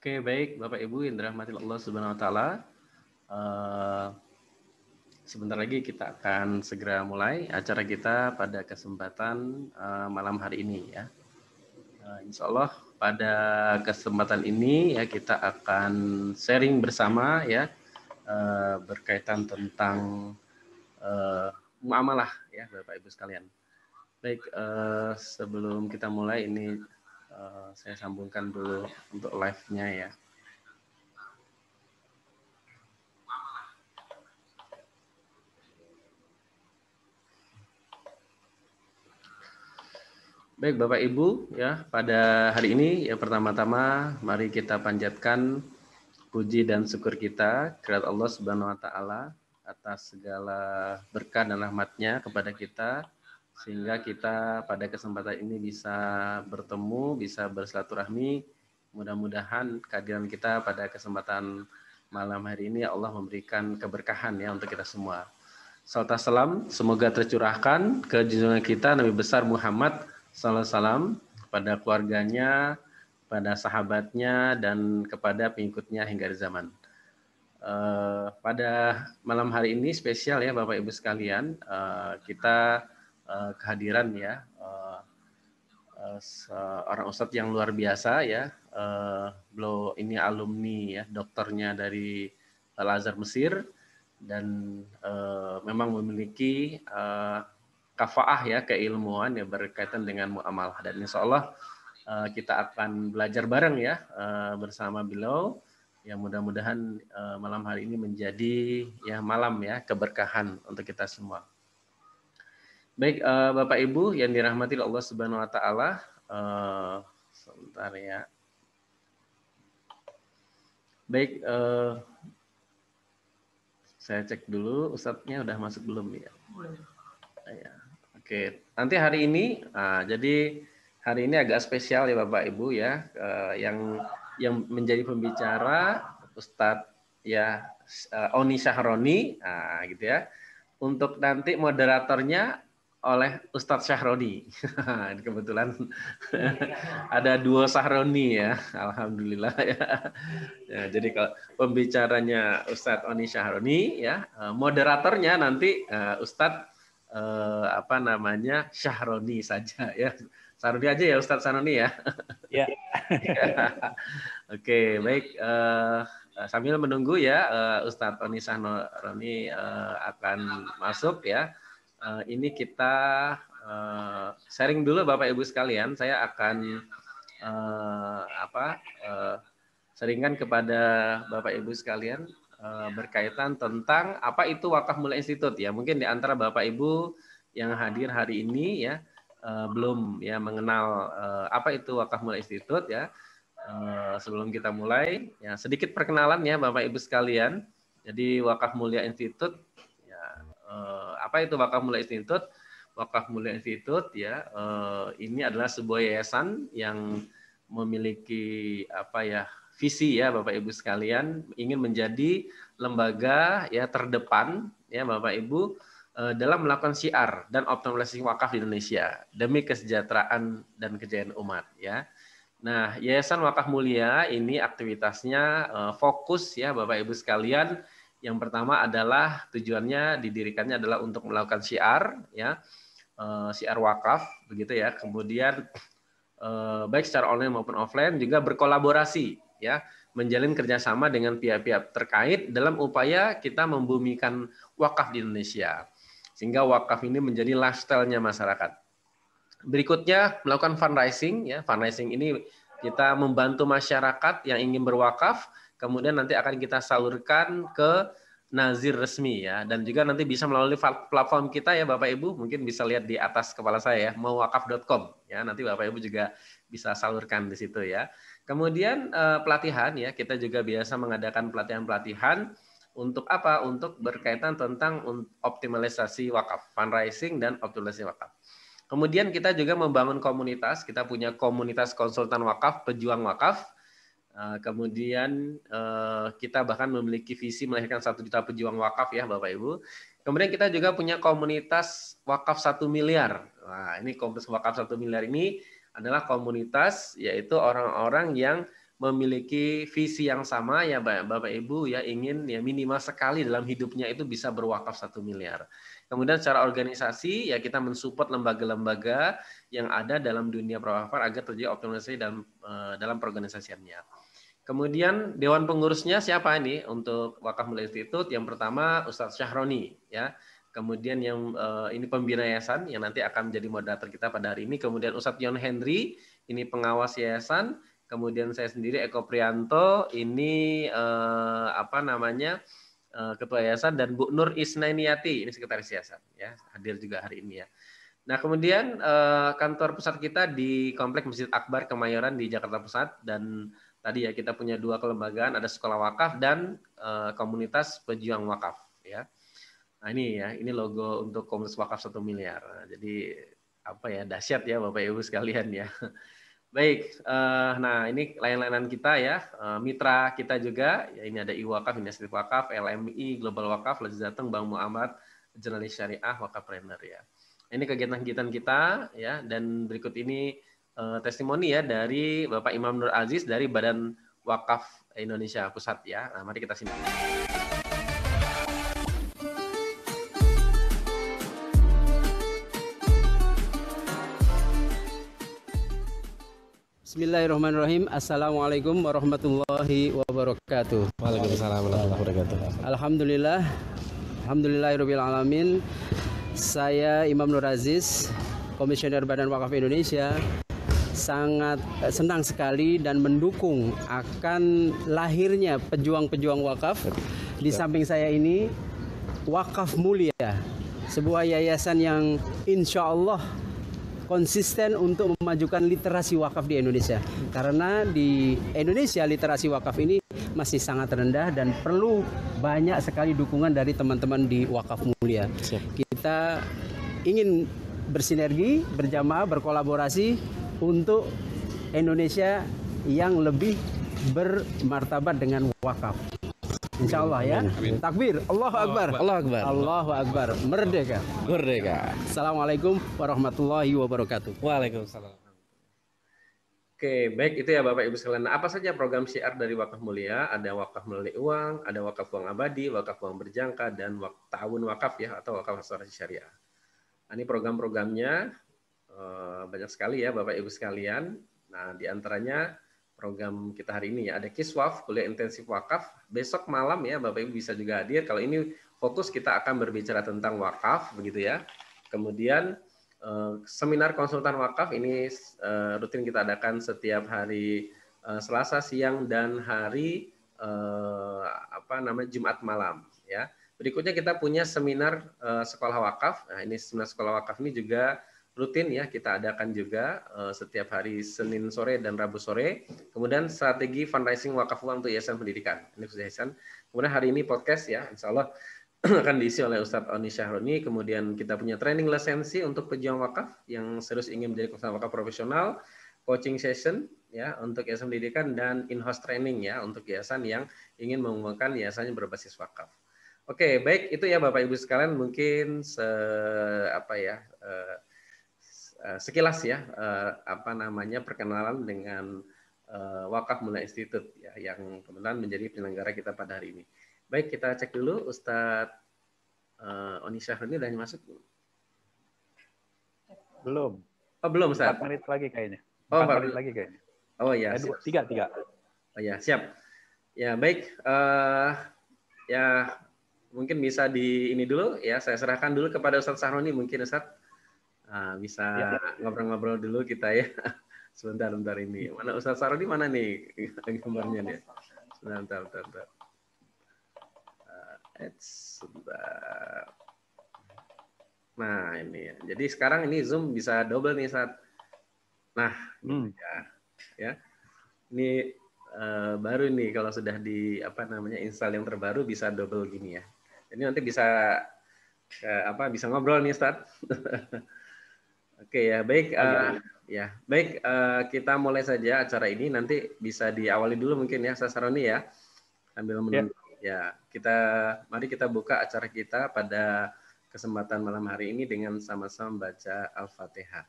Oke, baik Bapak Ibu yang dirahmati Allah Subhanahu wa taala. Sebentar lagi kita akan segera mulai acara kita pada kesempatan malam hari ini ya. Insya Allah pada kesempatan ini ya kita akan sharing bersama ya berkaitan tentang muamalah ya Bapak Ibu sekalian. Baik, sebelum kita mulai ini saya sambungkan dulu untuk live-nya ya. Baik Bapak Ibu ya, pada hari ini ya pertama-tama mari kita panjatkan puji dan syukur kita kepada Allah Subhanahu wa taala atas segala berkah dan rahmat-Nya kepada kita sehingga kita pada kesempatan ini bisa bertemu, bisa bersilaturahmi. Mudah-mudahan kehadiran kita pada kesempatan malam hari ini Allah memberikan keberkahan ya untuk kita semua. Salam salam semoga tercurahkan ke junjungan kita Nabi besar Muhammad salam kepada keluarganya, kepada sahabatnya, dan kepada pengikutnya hingga zaman. Pada malam hari ini spesial ya Bapak Ibu sekalian, kita kehadiran ya seorang ustadz yang luar biasa ya. Beliau ini alumni ya, doktornya dari Al-Azhar Mesir dan memang memiliki kafaah ya keilmuan yang berkaitan dengan muamalah, dan insya Allah kita akan belajar bareng ya bersama beliau ya, mudah-mudahan malam hari ini menjadi ya malam ya keberkahan untuk kita semua. Baik Bapak Ibu yang dirahmati Allah Subhanahu wa taala, sebentar ya. Baik, saya cek dulu Ustadznya udah masuk belum ya? Ya. Oke, nanti hari ini, jadi hari ini agak spesial ya Bapak Ibu ya, yang menjadi pembicara Ustadz ya Oni Syahroni, gitu ya. Untuk nanti moderatornya oleh Ustadz Syahroni. Kebetulan ada duo Syahroni ya, alhamdulillah ya. Ya, jadi kalau pembicaranya Ustadz Oni Syahroni ya, moderatornya nanti Ustadz Syahroni saja ya. Syahroni aja ya Ustadz Syahroni ya. Ya. Oke, baik. Sambil menunggu ya Ustadz Oni Syahroni akan masuk ya. Ini kita sharing dulu Bapak Ibu sekalian. Saya akan sharingkan kepada Bapak Ibu sekalian berkaitan tentang apa itu Wakaf Mulia Institute ya. Mungkin di antara Bapak Ibu yang hadir hari ini ya belum ya mengenal apa itu Wakaf Mulia Institute ya. Sebelum kita mulai ya sedikit perkenalan ya Bapak Ibu sekalian. Jadi Wakaf Mulia Institute ya, apa itu Wakaf Mulia Institute? Wakaf Mulia Institute ya ini adalah sebuah yayasan yang memiliki visi ya Bapak Ibu sekalian, ingin menjadi lembaga ya terdepan ya Bapak Ibu dalam melakukan syiar dan optimalisasi wakaf di Indonesia demi kesejahteraan dan kejayaan umat ya. Nah, Yayasan Wakaf Mulia ini aktivitasnya fokus ya Bapak Ibu sekalian. Yang pertama adalah tujuannya didirikannya adalah untuk melakukan syiar ya, syiar wakaf begitu ya. Kemudian baik secara online maupun offline juga berkolaborasi ya, menjalin kerjasama dengan pihak-pihak terkait dalam upaya kita membumikan wakaf di Indonesia sehingga wakaf ini menjadi lifestyle-nya masyarakat. Berikutnya melakukan fundraising ya. Fundraising ini kita membantu masyarakat yang ingin berwakaf, kemudian nanti akan kita salurkan ke nazir resmi ya, dan juga nanti bisa melalui platform kita ya Bapak Ibu, mungkin bisa lihat di atas kepala saya ya, mauwakaf.com ya, nanti Bapak Ibu juga bisa salurkan di situ ya. Kemudian pelatihan ya, kita juga biasa mengadakan pelatihan-pelatihan untuk apa? Untuk berkaitan tentang optimalisasi wakaf, fundraising dan optimalisasi wakaf. Kemudian kita juga membangun komunitas, kita punya komunitas konsultan wakaf, pejuang wakaf. Kemudian kita bahkan memiliki visi melahirkan 1 juta pejuang wakaf ya Bapak Ibu. Kemudian kita juga punya komunitas wakaf 1 miliar. Nah, ini komunitas wakaf 1 miliar ini adalah komunitas yaitu orang-orang yang memiliki visi yang sama ya Bapak Ibu ya, ingin ya minimal sekali dalam hidupnya itu bisa berwakaf 1 miliar. Kemudian secara organisasi ya kita mensupport lembaga-lembaga yang ada dalam dunia prawakafan agar terjadi optimalisasi dalam perorganisasiannya. Kemudian dewan pengurusnya siapa ini untuk Wakaf Mulia Institute? Yang pertama Ustadz Syahroni ya. Kemudian yang ini pembina yayasan yang nanti akan menjadi moderator kita pada hari ini. Kemudian Ustadz Yon Henry, ini pengawas yayasan. Kemudian saya sendiri Eko Prianto, ini ketua yayasan, dan Bu Nur Isnainiati, ini sekretaris yayasan ya, hadir juga hari ini ya. Nah, kemudian kantor pusat kita di Komplek Masjid Akbar Kemayoran di Jakarta Pusat, dan tadi ya kita punya 2 kelembagaan, ada sekolah wakaf dan komunitas pejuang wakaf ya. Nah, ini logo untuk komunitas wakaf 1 miliar. Nah, jadi apa ya, dahsyat ya Bapak Ibu sekalian ya. Baik, nah ini layanan kita ya, mitra kita juga, ya ini ada iWakaf, Inisiatif Wakaf, LMI, Global Wakaf, Lajis Datang, Bank Muhammad, Jurnalis Syariah, Wakafpreneur ya. Ini kegiatan-kegiatan kita ya, dan berikut ini testimoni ya dari Bapak Imam Nur Aziz dari Badan Wakaf Indonesia Pusat ya. Nah, mari kita simak. Bismillahirrahmanirrahim. Assalamualaikum warahmatullahi wabarakatuh. Waalaikumsalam warahmatullahi wabarakatuh. Alhamdulillah. Alhamdulillahirabbil alamin. Saya Imam Nur Aziz, Komisioner Badan Wakaf Indonesia, sangat senang sekali dan mendukung akan lahirnya pejuang-pejuang wakaf. Di samping saya ini Wakaf Mulia, sebuah yayasan yang insya Allah konsisten untuk memajukan literasi wakaf di Indonesia. Karena di Indonesia literasi wakaf ini masih sangat rendah dan perlu banyak sekali dukungan dari teman-teman di Wakaf Mulia. Kita ingin bersinergi, berjamaah, berkolaborasi untuk Indonesia yang lebih bermartabat dengan wakaf. Insya Allah ya. Amin. Takbir, Allahu Akbar. Allahu Akbar. Allahu Akbar. Merdeka. Merdeka. Assalamualaikum warahmatullahi wabarakatuh. Waalaikumsalam. Oke, baik itu ya Bapak Ibu sekalian. Nah, apa saja program syiar dari Wakaf Mulia? Ada wakaf melalui uang, ada wakaf uang abadi, wakaf uang berjangka, dan ta'awun wakaf ya, atau wakaf asuransi syariah. Nah, ini program-programnya banyak sekali ya Bapak Ibu sekalian. Nah, di antaranya program kita hari ini ya, ada Kiswaf, kuliah intensif wakaf. Besok malam ya Bapak Ibu bisa juga hadir. Kalau ini fokus kita akan berbicara tentang wakaf begitu ya. Kemudian seminar konsultan wakaf ini rutin kita adakan setiap hari Selasa siang dan hari Jumat malam ya. Berikutnya kita punya seminar sekolah wakaf. Nah, ini seminar sekolah wakaf ini juga rutin ya kita adakan juga setiap hari Senin sore dan Rabu sore. Kemudian strategi fundraising wakaf uang untuk yayasan pendidikan. Ini yayasan. Kemudian hari ini podcast ya, insya Allah akan diisi oleh Ustadz Oni Syahroni. Kemudian kita punya training lisensi untuk pejuang wakaf yang serius ingin menjadi konsultan wakaf profesional, coaching session ya untuk yayasan pendidikan, dan in-house training ya untuk yayasan yang ingin mengembangkan yayasannya berbasis wakaf. Oke, baik itu ya Bapak Ibu sekalian, mungkin sekilas ya perkenalan dengan Wakaf Mulia Institute ya, yang kebetulan menjadi penyelenggara kita pada hari ini. Baik, kita cek dulu Ustadz Oni Syahroni udah masuk belum? Belum. Oh, belum Ustadz. 4 menit lagi kayaknya. 4 menit lagi kayaknya. Oh ya, tiga. Oh ya, siap. Ya, baik. Ya, mungkin bisa di ini dulu ya, saya serahkan dulu kepada Ustadz Syahroni mungkin Ustadz. Bisa ngobrol-ngobrol dulu kita ya. Sebentar ini. Mana Ustadz Syahroni mana nih gambarnya nih? Sebentar. Sebentar. Nah, ini ya. Jadi sekarang ini Zoom bisa double nih Ustadz. Nah, ya. Ini baru nih kalau sudah di install yang terbaru bisa double gini ya. Jadi nanti bisa bisa ngobrol nih Ustadz. Oke ya, baik baik, kita mulai saja acara ini. Nanti bisa diawali dulu mungkin ya Ustadz Syahroni ya. Sambil menunggu. Ya, mari kita buka acara kita pada kesempatan malam hari ini dengan sama-sama baca Al-Fatihah.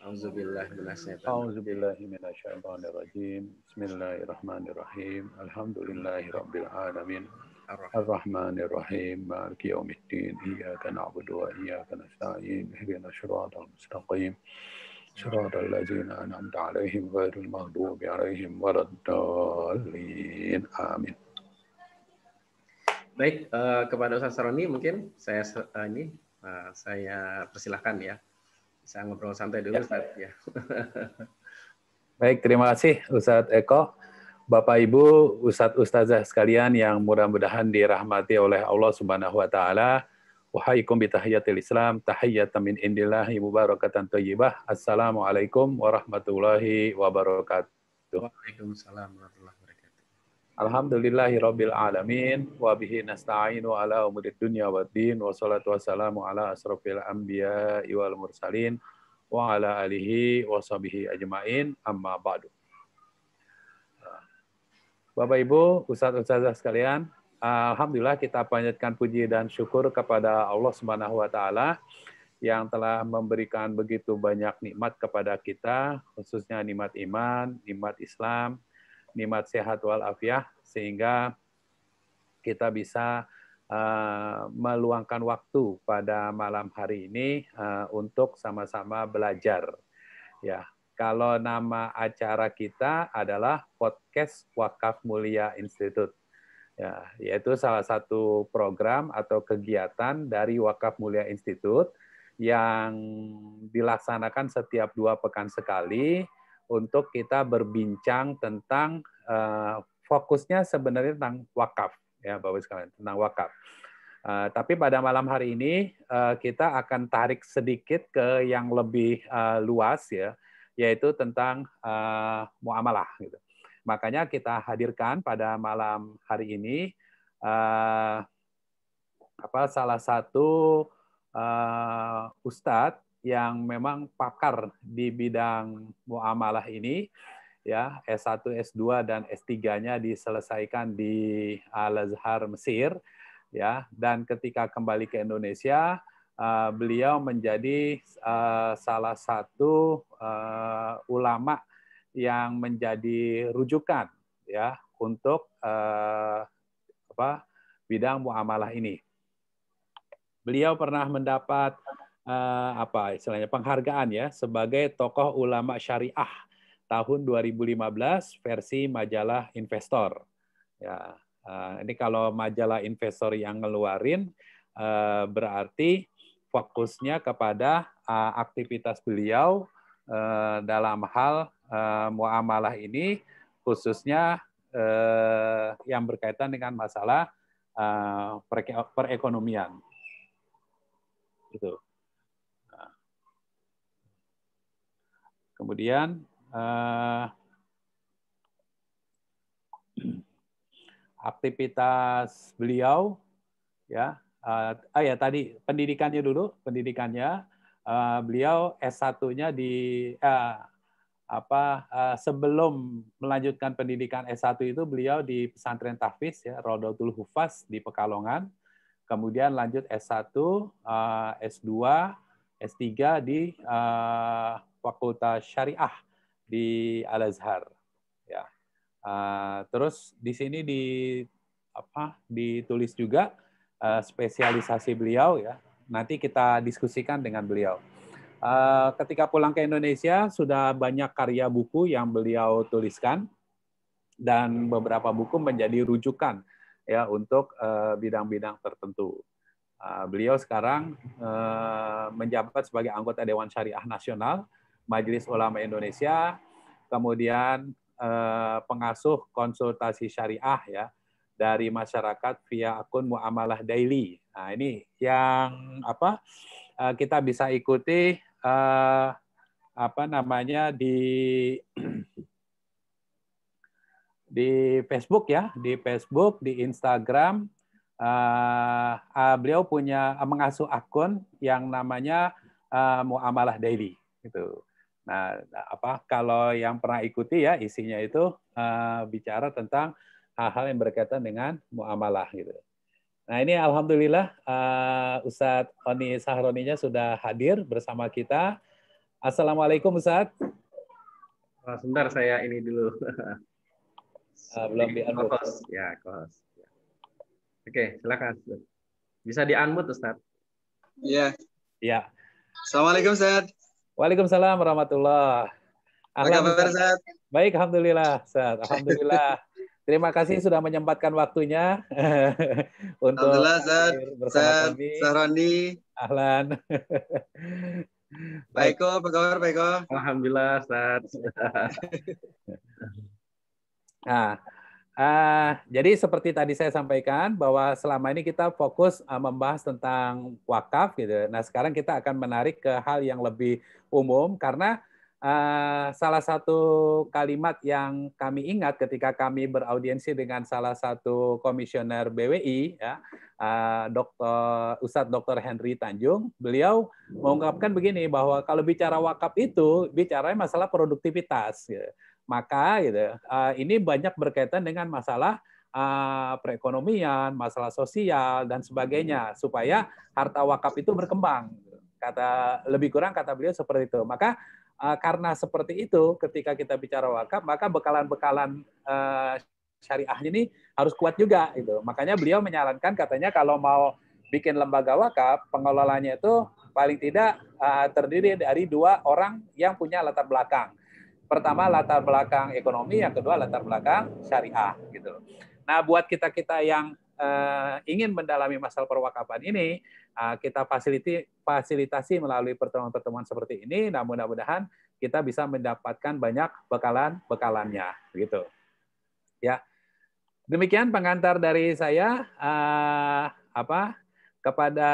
Auzubillahi minasyaitonir A'udzu billahi minasyaitonir rajim. Bismillahirrahmanirrahim. Alhamdulillahirabbil alamin. Ar-Rahmanir Rahim. Maliki yaumiddin. Iyyaka na'budu wa iyyaka nasta'in. Ihdinas siratal mustaqim. Siratal ladzina an'amta 'alaihim ghairil maghdubi 'alaihim waladdallin. Amin. Baik, kepada Ustaz Roni mungkin saya persilahkan ya. Bisa ngobrol santai dulu, Ustaz. Ya. Baik, terima kasih Ustadz Eko. Bapak Ibu, Ustadz Ustazah sekalian yang mudah-mudahan dirahmati oleh Allah Subhanahu wa taala. Wahaikum bitahiyatil Islam, tahiyyatan min indillahi mubarakatan thayyibah. Assalamualaikum warahmatullahi wabarakatuh. Waalaikumsalam warahmatullahi wabarakatuh. Alhamdulillahirabbil alamin wa bihi nasta'inu ala umurid dunya waddin wassalatu wassalamu ala asrofil anbiya'i wal mursalin wa ala alihi wa sahbihi ajma'in amma ba'du. Bapak Ibu, Ustaz-Ustazah sekalian, alhamdulillah kita panjatkan puji dan syukur kepada Allah Subhanahu wa taala yang telah memberikan begitu banyak nikmat kepada kita, khususnya nikmat iman, nikmat Islam, nikmat sehat walafiat, sehingga kita bisa meluangkan waktu pada malam hari ini untuk sama-sama belajar. Ya, kalau nama acara kita adalah Podcast Wakaf Mulia Institute. Ya, yaitu salah satu program atau kegiatan dari Wakaf Mulia Institute yang dilaksanakan setiap 2 pekan sekali untuk kita berbincang tentang fokusnya sebenarnya tentang wakaf, ya Bapak sekalian, tentang wakaf. Tapi pada malam hari ini kita akan tarik sedikit ke yang lebih luas, ya, yaitu tentang muamalah. Gitu. Makanya kita hadirkan pada malam hari ini salah satu ustadz yang memang pakar di bidang muamalah ini, ya, S1, S2 dan S3-nya diselesaikan di Al-Azhar Mesir, ya, dan ketika kembali ke Indonesia beliau menjadi salah satu ulama yang menjadi rujukan, ya, untuk bidang muamalah ini. Beliau pernah mendapat istilahnya penghargaan, ya, sebagai tokoh ulama syariah tahun 2015 versi majalah Investor. Ya, ini kalau majalah Investor yang ngeluarin berarti fokusnya kepada aktivitas beliau dalam hal muamalah ini, khususnya yang berkaitan dengan masalah perekonomian. Itu. Kemudian aktivitas beliau, ya, tadi pendidikannya dulu, beliau S1-nya di sebelum melanjutkan pendidikan S1 itu beliau di pesantren Tahfiz, ya, Rodotul Hufaz di Pekalongan, kemudian lanjut S1, S2, S3 di Fakultas Syariah di Al-Azhar, ya. Terus di sini ditulis juga spesialisasi beliau, ya. Nanti kita diskusikan dengan beliau. Ketika pulang ke Indonesia sudah banyak karya buku yang beliau tuliskan dan beberapa buku menjadi rujukan, ya, untuk bidang-bidang tertentu. Beliau sekarang menjabat sebagai anggota Dewan Syariah Nasional Majelis Ulama Indonesia, kemudian pengasuh konsultasi syariah, ya, dari masyarakat via akun Muamalah Daily. Nah, ini yang kita bisa ikuti di Facebook, ya, di Facebook, di Instagram. Beliau mengasuh akun yang namanya Muamalah Daily, gitu. Nah, kalau yang pernah ikuti, ya, isinya itu bicara tentang hal-hal yang berkaitan dengan muamalah, gitu. Nah, ini alhamdulillah Ustadz Oni Sahroninya sudah hadir bersama kita. Assalamualaikum Ustaz. Sebentar saya ini dulu. Belum di-unmute. Ya, host. Oke, silakan. Bisa di-unmute, Ustaz. Iya. Ya. Assalamualaikum, Ustaz. Waalaikumsalam warahmatullahi. Apa kabar, Ustaz? Baik, alhamdulillah, Ustaz. Alhamdulillah. Terima kasih sudah menyempatkan waktunya untuk bersama kami. Sahroni. Ahlan. Baik kok, apa kabar, baik kok? Alhamdulillah, Ustaz. Nah, jadi seperti tadi saya sampaikan bahwa selama ini kita fokus membahas tentang wakaf gitu. Nah, sekarang kita akan menarik ke hal yang lebih umum karena salah satu kalimat yang kami ingat ketika kami beraudiensi dengan salah satu komisioner BWI, ya, Ustadz Dr. Henry Tanjung, beliau mengungkapkan begini bahwa kalau bicara wakaf itu bicaranya masalah produktivitas. Gitu. Maka gitu, ini banyak berkaitan dengan masalah perekonomian, masalah sosial dan sebagainya supaya harta wakaf itu berkembang. Lebih kurang kata beliau seperti itu. Maka karena seperti itu, ketika kita bicara wakaf, maka bekalan-bekalan syariah ini harus kuat juga. Gitu. Makanya beliau menyarankan katanya kalau mau bikin lembaga wakaf, pengelolanya itu paling tidak terdiri dari 2 orang yang punya latar belakang. Pertama latar belakang ekonomi, yang kedua latar belakang syariah. Gitu. Nah, buat kita-kita yang ingin mendalami masalah perwakafan ini, kita fasilitasi melalui pertemuan-pertemuan seperti ini. Nah, mudah-mudahan kita bisa mendapatkan banyak bekalannya, gitu. Ya, demikian pengantar dari saya. Kepada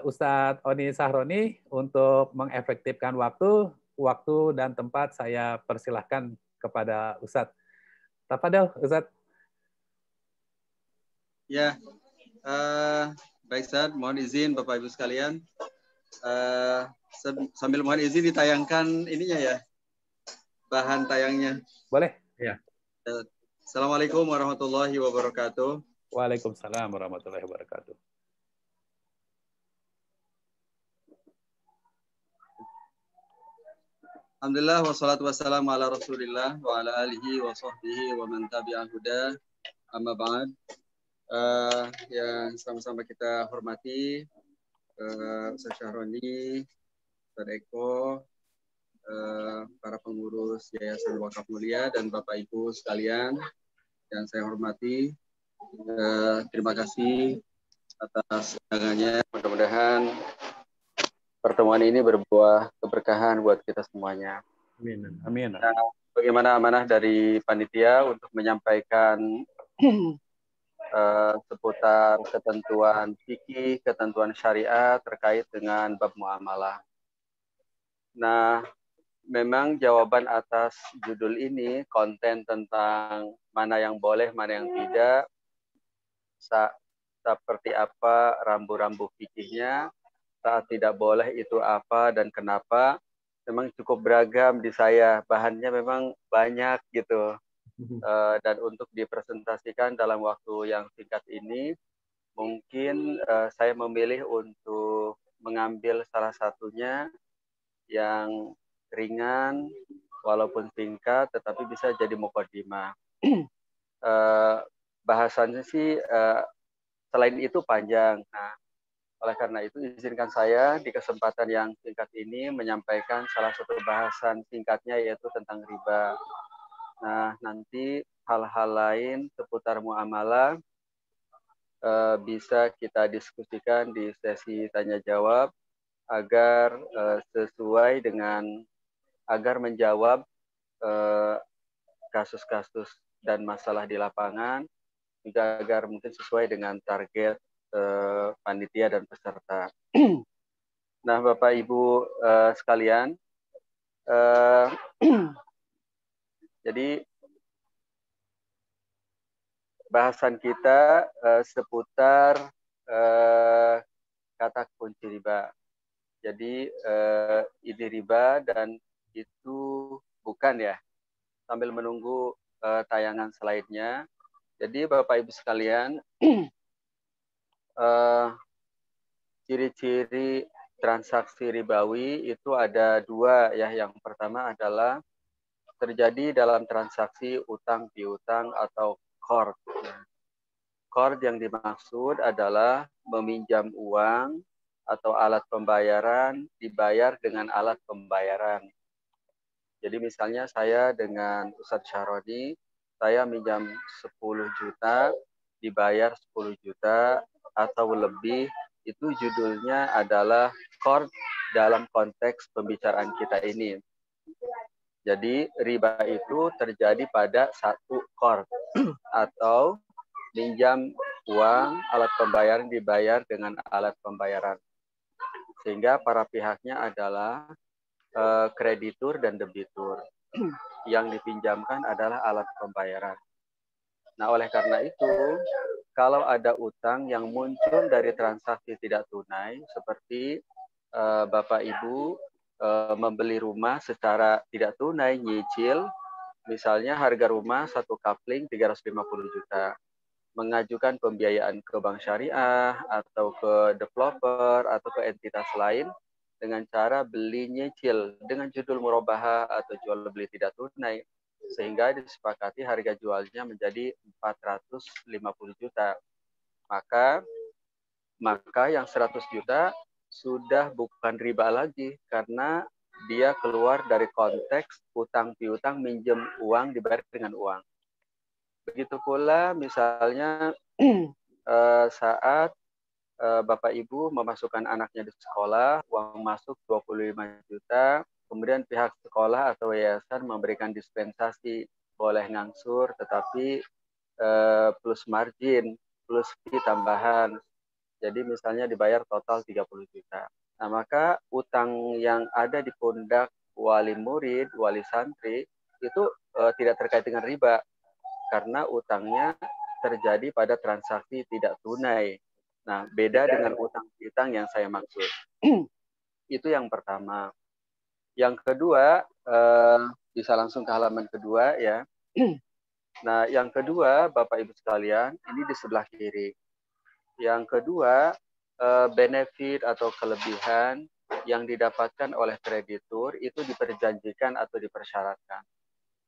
Ustadz Oni Sahroni untuk mengefektifkan waktu dan tempat saya persilahkan kepada Ustadz. Tafadhol, Ustadz. Ya, baik Ustaz, mohon izin Bapak Ibu sekalian. Sambil mohon izin ditayangkan ininya ya, bahan tayangnya. Boleh. Ya. Assalamualaikum warahmatullahi wabarakatuh. Waalaikumsalam warahmatullahi wabarakatuh. Alhamdulillah wassalatu wassalamu ala Rasulillah wa ala alihi wa sahbihi wa man tabi'al huda. Amma ba'd. Yang sama-sama kita hormati Ustaz Syahroni, Ustaz Eko, para pengurus Yayasan Wakaf Mulia dan Bapak Ibu sekalian yang saya hormati. Terima kasih atas undangannya. Mudah-mudahan pertemuan ini berbuah keberkahan buat kita semuanya. Amin. Amin. Nah, bagaimana amanah dari panitia untuk menyampaikan seputar ketentuan fikih, ketentuan syariah terkait dengan bab muamalah. Nah, memang jawaban atas judul ini, konten tentang mana yang boleh, mana yang tidak, seperti apa rambu-rambu fikihnya, saat tidak boleh itu apa dan kenapa, memang cukup beragam di saya. Bahannya memang banyak gitu. Dan untuk dipresentasikan dalam waktu yang singkat ini, mungkin saya memilih untuk mengambil salah satunya yang ringan, walaupun singkat, tetapi bisa jadi mukadimah. Bahasannya sih selain itu panjang. Nah, oleh karena itu izinkan saya di kesempatan yang singkat ini menyampaikan salah satu bahasan singkatnya, yaitu tentang riba. Nah, nanti hal-hal lain seputar muamalah bisa kita diskusikan di sesi tanya jawab agar sesuai dengan, agar menjawab kasus-kasus dan masalah di lapangan, juga agar mungkin sesuai dengan target panitia dan peserta. Nah, Bapak Ibu sekalian, jadi bahasan kita seputar kata kunci riba. Jadi ini riba dan itu bukan ya. Sambil menunggu tayangan slide-nya. Jadi Bapak Ibu sekalian, ciri-ciri transaksi ribawi itu ada dua ya. Yang pertama adalah terjadi dalam transaksi utang piutang atau qard. Qard yang dimaksud adalah meminjam uang atau alat pembayaran dibayar dengan alat pembayaran. Jadi misalnya saya dengan Ustadz Syaroni, saya minjam 10 juta, dibayar 10 juta atau lebih, itu judulnya adalah qard dalam konteks pembicaraan kita ini. Jadi riba itu terjadi pada satu qard atau minjam uang, alat pembayaran dibayar dengan alat pembayaran. Sehingga para pihaknya adalah kreditur dan debitur. Yang dipinjamkan adalah alat pembayaran. Nah, oleh karena itu, kalau ada utang yang muncul dari transaksi tidak tunai, seperti Bapak Ibu membeli rumah secara tidak tunai, nyicil, misalnya harga rumah satu kapling 350 juta, mengajukan pembiayaan ke bank syariah atau ke developer atau ke entitas lain dengan cara beli nyicil dengan judul murabahah atau jual beli tidak tunai, sehingga disepakati harga jualnya menjadi 450 juta. Maka yang 100 juta sudah bukan riba lagi karena dia keluar dari konteks utang piutang, minjem uang dibayar dengan uang. Begitu pula misalnya saat Bapak Ibu memasukkan anaknya di sekolah, uang masuk 25 juta, kemudian pihak sekolah atau yayasan memberikan dispensasi, boleh ngangsur tetapi plus margin, plus fee tambahan. Jadi misalnya dibayar total 30 juta. Nah, maka utang yang ada di pundak wali murid, wali santri itu tidak terkait dengan riba karena utangnya terjadi pada transaksi tidak tunai. Nah, beda dengan utang piutang yang saya maksud. Itu yang pertama. Yang kedua, bisa langsung ke halaman kedua ya. Nah, yang kedua, Bapak Ibu sekalian, ini di sebelah kiri. Yang kedua, benefit atau kelebihan yang didapatkan oleh kreditur itu diperjanjikan atau dipersyaratkan.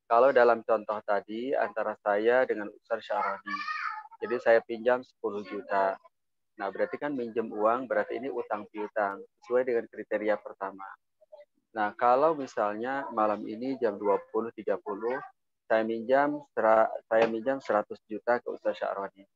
Kalau dalam contoh tadi, antara saya dengan Ustadz Syaroni. Jadi saya pinjam 10 juta. Nah, berarti kan minjem uang, berarti ini utang piutang, sesuai dengan kriteria pertama. Nah, kalau misalnya malam ini jam 20.30, saya minjam 100 juta ke Ustadz Syaroni.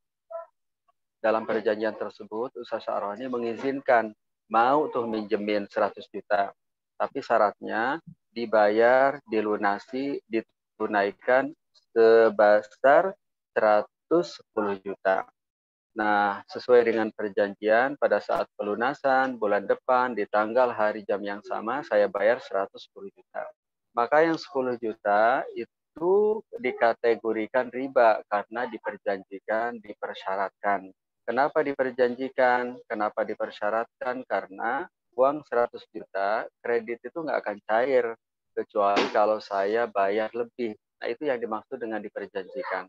Dalam perjanjian tersebut, Ustadz Syaroni mengizinkan mau tuh minjemin 100 juta. Tapi syaratnya dibayar, dilunasi, ditunaikan sebesar 110 juta. Nah, sesuai dengan perjanjian, pada saat pelunasan bulan depan di tanggal hari jam yang sama, saya bayar 110 juta. Maka yang 10 juta itu dikategorikan riba karena diperjanjikan, dipersyaratkan. Kenapa diperjanjikan? Kenapa dipersyaratkan? Karena uang 100 juta, kredit itu nggak akan cair, kecuali kalau saya bayar lebih. Nah, itu yang dimaksud dengan diperjanjikan.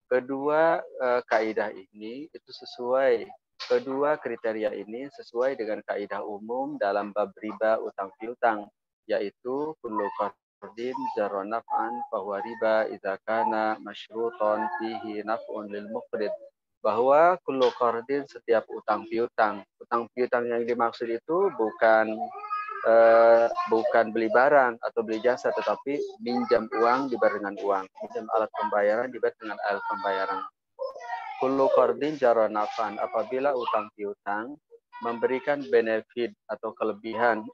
Kedua kaidah ini itu sesuai, kedua kriteria ini sesuai dengan kaidah umum dalam bab riba utang piutang, yaitu kullu qardin jarra naf'an fahuwa riba idza kana masyruton fihi naf'un lil muqrid. Bahwa kullu qardin, setiap utang piutang yang dimaksud itu bukan beli barang atau beli jasa, tetapi minjam uang dibayar dengan uang, minjam alat pembayaran dibayar dengan alat pembayaran. Kullu qardin jarra naf'an, apabila utang piutang memberikan benefit atau kelebihan,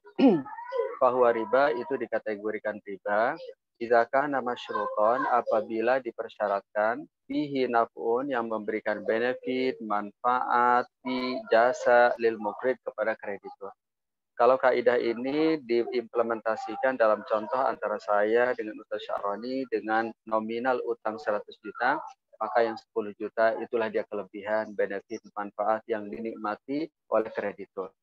bahwa riba itu dikategorikan riba. Idza kana masyruton, apabila dipersyaratkan, fihi naf'un, yang memberikan benefit, manfaat, fi jasa lil muqrid, kepada kreditur. Kalau kaidah ini diimplementasikan dalam contoh antara saya dengan Ustadz Syaroni dengan nominal utang 100 juta, maka yang 10 juta itulah dia kelebihan, benefit, manfaat yang dinikmati oleh kreditur.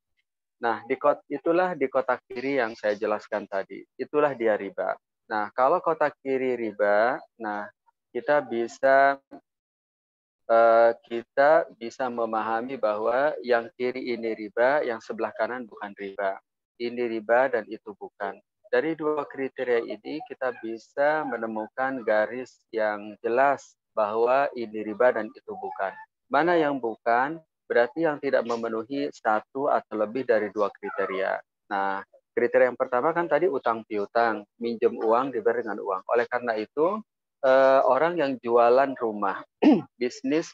Nah, itulah di kotak kiri yang saya jelaskan tadi. Itulah dia riba. Nah, kalau kotak kiri riba, nah kita bisa kita bisa memahami bahwa yang kiri ini riba, yang sebelah kanan bukan riba. Ini riba dan itu bukan. Dari dua kriteria ini kita bisa menemukan garis yang jelas bahwa ini riba dan itu bukan. Mana yang bukan, berarti yang tidak memenuhi satu atau lebih dari dua kriteria. Nah, kriteria yang pertama kan tadi utang piutang, minjem uang dibayar dengan uang. Oleh karena itu, orang yang jualan rumah, bisnis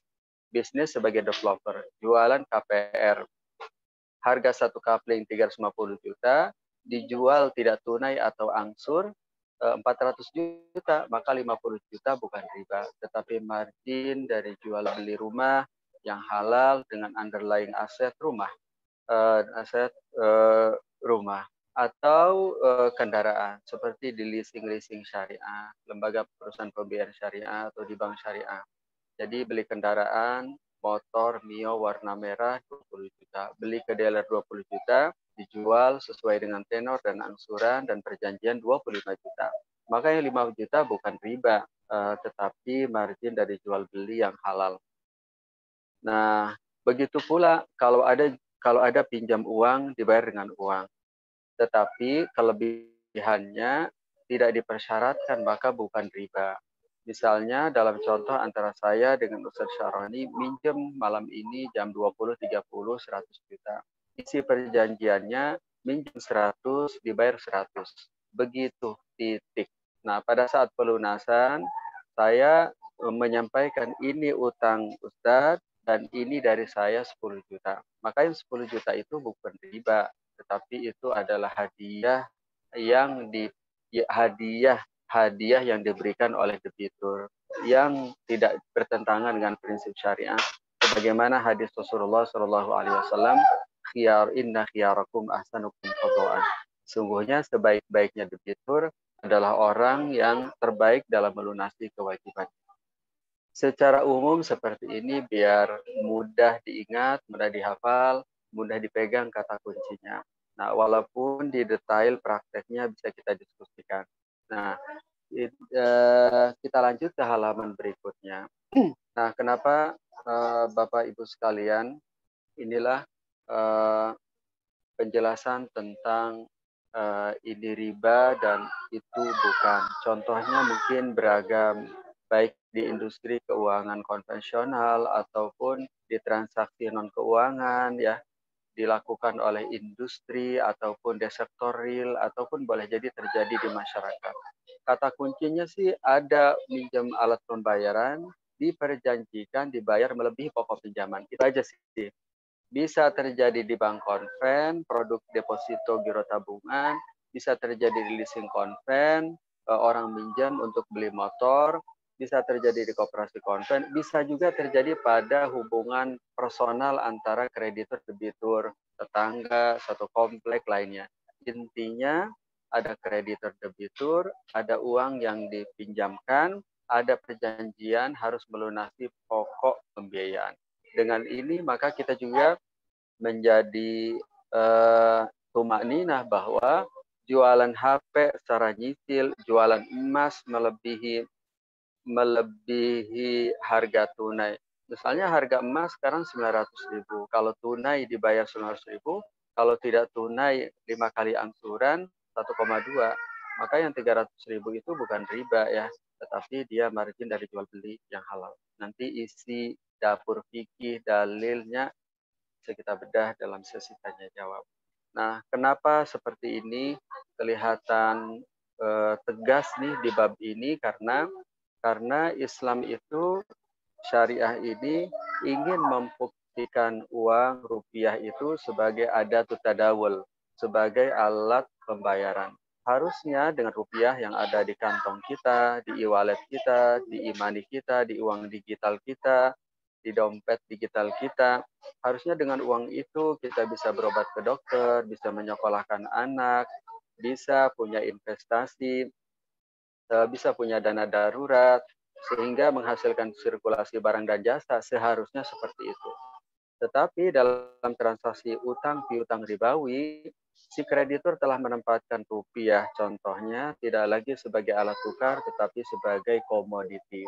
sebagai developer, jualan KPR, harga satu kapling 350 juta, dijual tidak tunai atau angsur 400 juta, maka 50 juta bukan riba, tetapi margin dari jual beli rumah yang halal dengan underlying aset rumah, rumah atau kendaraan seperti di leasing syariah, lembaga perusahaan pembiayaan syariah atau di bank syariah. Jadi beli kendaraan, motor Mio warna merah 20 juta, beli ke dealer 20 juta, dijual sesuai dengan tenor dan angsuran dan perjanjian 25 juta. Maka yang 5 juta bukan riba, tetapi margin dari jual beli yang halal. Nah, begitu pula kalau ada pinjam uang dibayar dengan uang. Tetapi kelebihannya tidak dipersyaratkan, maka bukan riba. Misalnya dalam contoh antara saya dengan Ustaz Syaroni, minjem malam ini jam 20.30 100 juta. Isi perjanjiannya minjem 100, dibayar 100. Begitu, titik. Nah, pada saat pelunasan, saya menyampaikan ini utang Ustaz dan ini dari saya 10 juta. Maka yang 10 juta itu bukan riba, tetapi itu adalah hadiah yang diberikan oleh debitur yang tidak bertentangan dengan prinsip syariah. Sebagaimana hadis Rasulullah Shallallahu Alaihi Wasallam, inna khiyarakum ahsanukum qada'an. Sungguhnya sebaik-baiknya debitur adalah orang yang terbaik dalam melunasi kewajiban. Secara umum seperti ini biar mudah diingat, mudah dihafal, mudah dipegang kata kuncinya. Nah, walaupun di detail prakteknya bisa kita diskusikan. Nah, kita lanjut ke halaman berikutnya. Nah, kenapa Bapak Ibu sekalian, inilah penjelasan tentang ini riba dan itu bukan. Contohnya mungkin beragam, baik di industri keuangan konvensional ataupun di transaksi non keuangan ya, dilakukan oleh industri ataupun di sektor real ataupun boleh jadi terjadi di masyarakat. Kata kuncinya sih ada minjem alat pembayaran, diperjanjikan dibayar melebihi pokok pinjaman. Itu aja sih. Bisa terjadi di bank konven, produk deposito giro tabungan, bisa terjadi di leasing konven, orang minjam untuk beli motor, bisa terjadi di koperasi konven, bisa juga terjadi pada hubungan personal antara kreditur debitur, tetangga, satu komplek lainnya. Intinya ada kreditur debitur, ada uang yang dipinjamkan, ada perjanjian harus melunasi pokok pembiayaan. Dengan ini maka kita juga menjadi tumakninah bahwa jualan HP secara nyicil, jualan emas melebihi harga tunai. Misalnya harga emas sekarang 900.000. Kalau tunai dibayar 900.000, kalau tidak tunai 5 kali angsuran 1,2. Maka yang 300.000 itu bukan riba ya, tetapi dia margin dari jual beli yang halal. Nanti isi dapur fikih dalilnya bisa kita bedah dalam sesi tanya jawab. Nah, kenapa seperti ini kelihatan tegas nih di bab ini karena Islam itu syariah ini ingin membuktikan uang rupiah itu sebagai adatut tadawul, sebagai alat pembayaran. Harusnya dengan rupiah yang ada di kantong kita, di e-wallet kita, di e-money kita, di uang digital kita, di dompet digital kita, harusnya dengan uang itu kita bisa berobat ke dokter, bisa menyekolahkan anak, bisa punya investasi, bisa punya dana darurat, sehingga menghasilkan sirkulasi barang dan jasa, seharusnya seperti itu. Tetapi dalam transaksi utang piutang ribawi, si kreditur telah menempatkan rupiah contohnya tidak lagi sebagai alat tukar tetapi sebagai komoditi.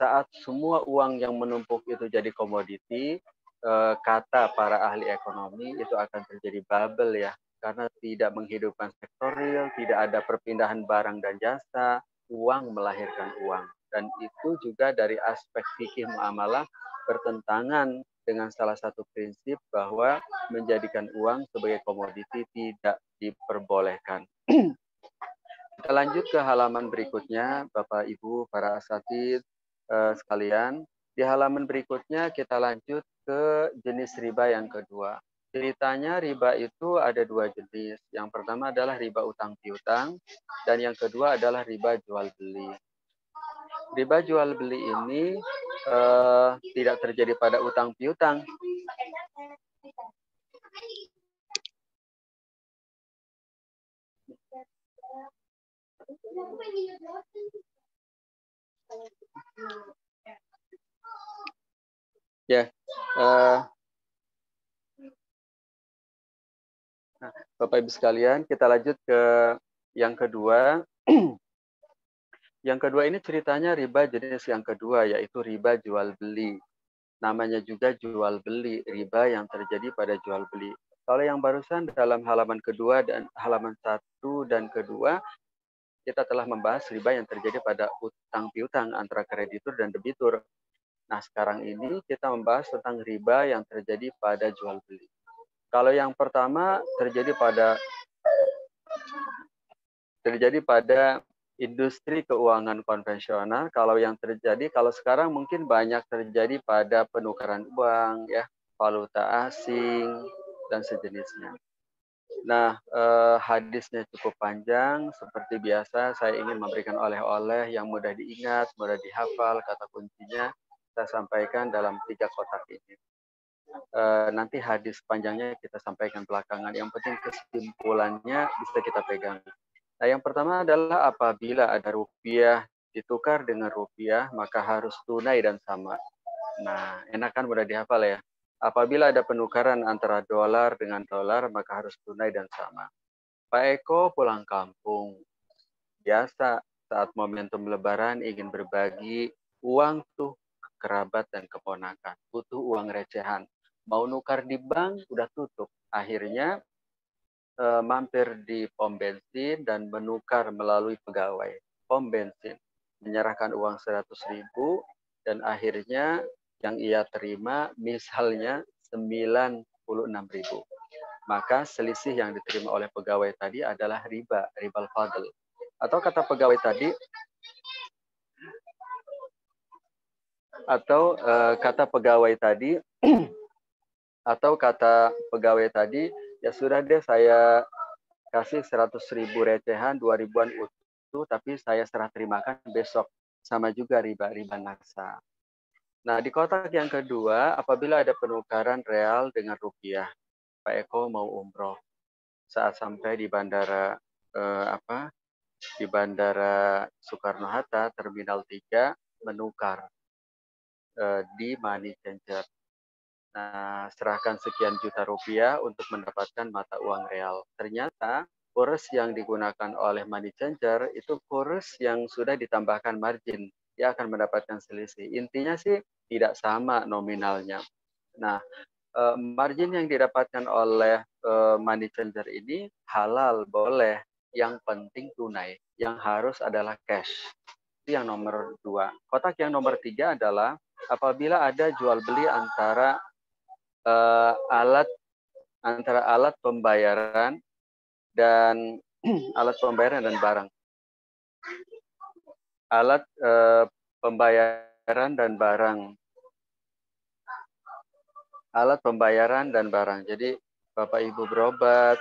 saat semua uang yang menumpuk itu jadi komoditi, kata para ahli ekonomi itu akan terjadi bubble ya, karena tidak menghidupkan sektor real, tidak ada perpindahan barang dan jasa, uang melahirkan uang. Dan itu juga dari aspek fikih muamalah bertentangan dengan salah satu prinsip bahwa menjadikan uang sebagai komoditi tidak diperbolehkan. Kita lanjut ke halaman berikutnya, Bapak Ibu para asatidz sekalian. Di halaman berikutnya kita lanjut ke jenis riba yang kedua. Ceritanya riba itu ada dua jenis. Yang pertama adalah riba utang piutang dan yang kedua adalah riba jual beli. Riba jual beli ini tidak terjadi pada utang piutang. Ya, Bapak Ibu sekalian, kita lanjut ke yang kedua. Yang kedua ini ceritanya riba jenis yang kedua, yaitu riba jual beli. Namanya juga jual beli, riba yang terjadi pada jual beli. Kalau yang barusan dalam halaman kedua dan halaman 1 dan kedua, kita telah membahas riba yang terjadi pada utang piutang antara kreditur dan debitur. Nah, sekarang ini kita membahas tentang riba yang terjadi pada jual beli. Kalau yang pertama terjadi pada industri keuangan konvensional. Kalau yang terjadi, kalau sekarang mungkin banyak terjadi pada penukaran uang, ya, valuta asing dan sejenisnya. Nah, hadisnya cukup panjang. Seperti biasa, saya ingin memberikan oleh-oleh yang mudah diingat, mudah dihafal. Kata kuncinya saya sampaikan dalam 3 kotak ini. Nanti hadis panjangnya kita sampaikan belakangan. Yang penting kesimpulannya bisa kita pegang. Nah, yang pertama adalah apabila ada rupiah ditukar dengan rupiah, maka harus tunai dan sama. Nah, enakan mudah dihafal ya. Apabila ada penukaran antara dolar dengan dolar, maka harus tunai dan sama. Pak Eko pulang kampung. Biasa saat momentum lebaran ingin berbagi uang tuh ke kerabat dan keponakan. Butuh uang recehan. Mau nukar di bank, udah tutup. Akhirnya mampir di pom bensin dan menukar melalui pegawai pom bensin, menyerahkan uang 100.000 dan akhirnya yang ia terima misalnya 96.000. Maka selisih yang diterima oleh pegawai tadi adalah riba al-fadl. Atau kata pegawai tadi ya sudah deh, saya kasih 100.000 recehan, 2.000-an utuh, tapi saya serah terimakan besok. Sama juga riba naksa. Nah, di kotak yang kedua, apabila ada penukaran real dengan rupiah, Pak Eko mau umroh. Saat sampai di bandara di Bandara Soekarno-Hatta, Terminal 3, menukar di money changer. Nah, serahkan sekian juta rupiah untuk mendapatkan mata uang real. Ternyata kurs yang digunakan oleh money changer itu kurs yang sudah ditambahkan margin. Dia akan mendapatkan selisih. Intinya sih tidak sama nominalnya. Nah, margin yang didapatkan oleh money changer ini halal, boleh. Yang penting tunai. Yang harus adalah cash. Itu yang nomor 2. Kotak yang nomor 3 adalah apabila ada jual beli antara alat pembayaran dan barang. Alat pembayaran dan barang. Jadi Bapak Ibu berobat,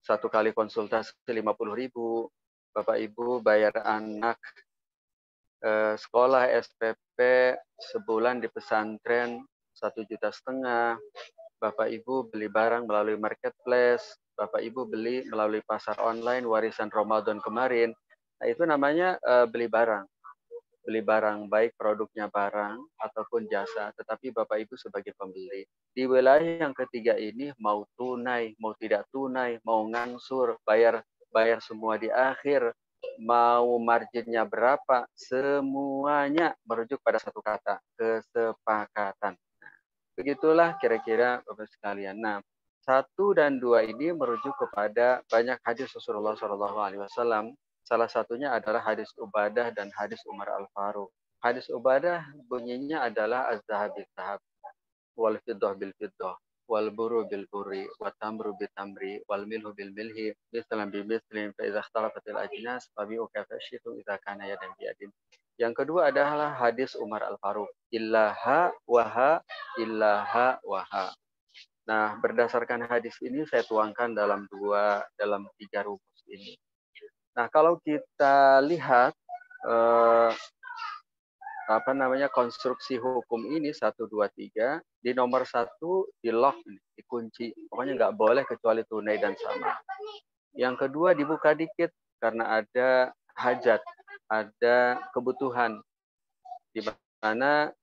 1 kali konsultasi 50.000. Bapak Ibu bayar anak sekolah SPP sebulan di pesantren 1,5 juta. Bapak Ibu beli barang melalui marketplace, Bapak Ibu beli melalui pasar online warisan Ramadan kemarin. Nah, itu namanya beli barang. Beli barang, baik produknya barang ataupun jasa, tetapi Bapak Ibu sebagai pembeli. Di wilayah yang ketiga ini, mau tunai, mau tidak tunai, mau ngangsur, bayar semua di akhir, mau marginnya berapa, semuanya merujuk pada satu kata, kesepakatan. Begitulah kira-kira Bapak sekalian. Nah, 1 dan 2 ini merujuk kepada banyak hadis Rasulullah SAW. Salah satunya adalah hadis Ubadah dan hadis Umar Al-Faruq. Hadis Ubadah bunyinya adalah az-zahab bil-zahab, wal fiddah bil-fiddah, wal buru bil-buri, wat tamru bil-tamri, wal milhu bil-milhi, mislan bi-mislin, fa idza ikhtalafatil ajnas fa bi'u kaifa syi'tum idza kana yadan biyadin. Yang kedua adalah hadis Umar Al-Faruq, illaha waha, illaha waha. Nah, berdasarkan hadis ini saya tuangkan dalam 3 rumus ini. Nah, kalau kita lihat konstruksi hukum ini 1, 2, 3, di nomor 1 di lock, dikunci, pokoknya nggak boleh kecuali tunai dan sama. Yang kedua dibuka dikit karena ada hajat, ada kebutuhan, di mana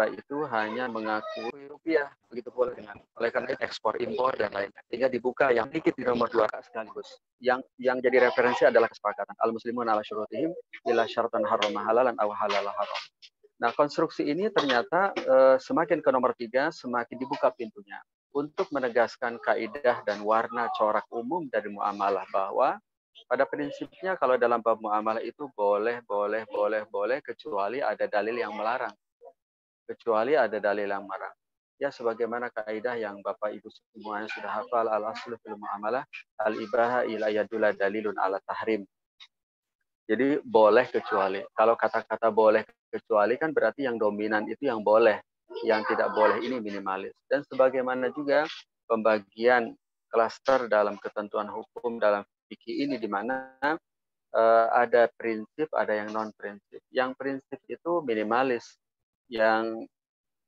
itu hanya mengakui rupiah, begitu pula dengan oleh karena itu ekspor impor dan lainnya, sehingga dibuka yang dikit di nomor 2 sekaligus. Yang jadi referensi adalah kesepakatan al muslimun ala syurutihim ila syaratan harama halalan aw halala haram. Nah, konstruksi ini ternyata semakin ke nomor 3 semakin dibuka pintunya untuk menegaskan kaidah dan warna corak umum dari muamalah, bahwa pada prinsipnya kalau dalam bab muamalah itu boleh kecuali ada dalil yang melarang. Ya, sebagaimana kaidah yang Bapak Ibu semuanya sudah hafal, al-aslu fil muamalah al-ibaha ila yadula dalilun ala tahrim. Jadi boleh kecuali. Kalau kata-kata boleh kecuali kan berarti yang dominan itu yang boleh, yang tidak boleh ini minimalis. Dan sebagaimana juga pembagian klaster dalam ketentuan hukum dalam fikih ini, di mana ada prinsip, ada yang non prinsip. Yang prinsip itu minimalis, yang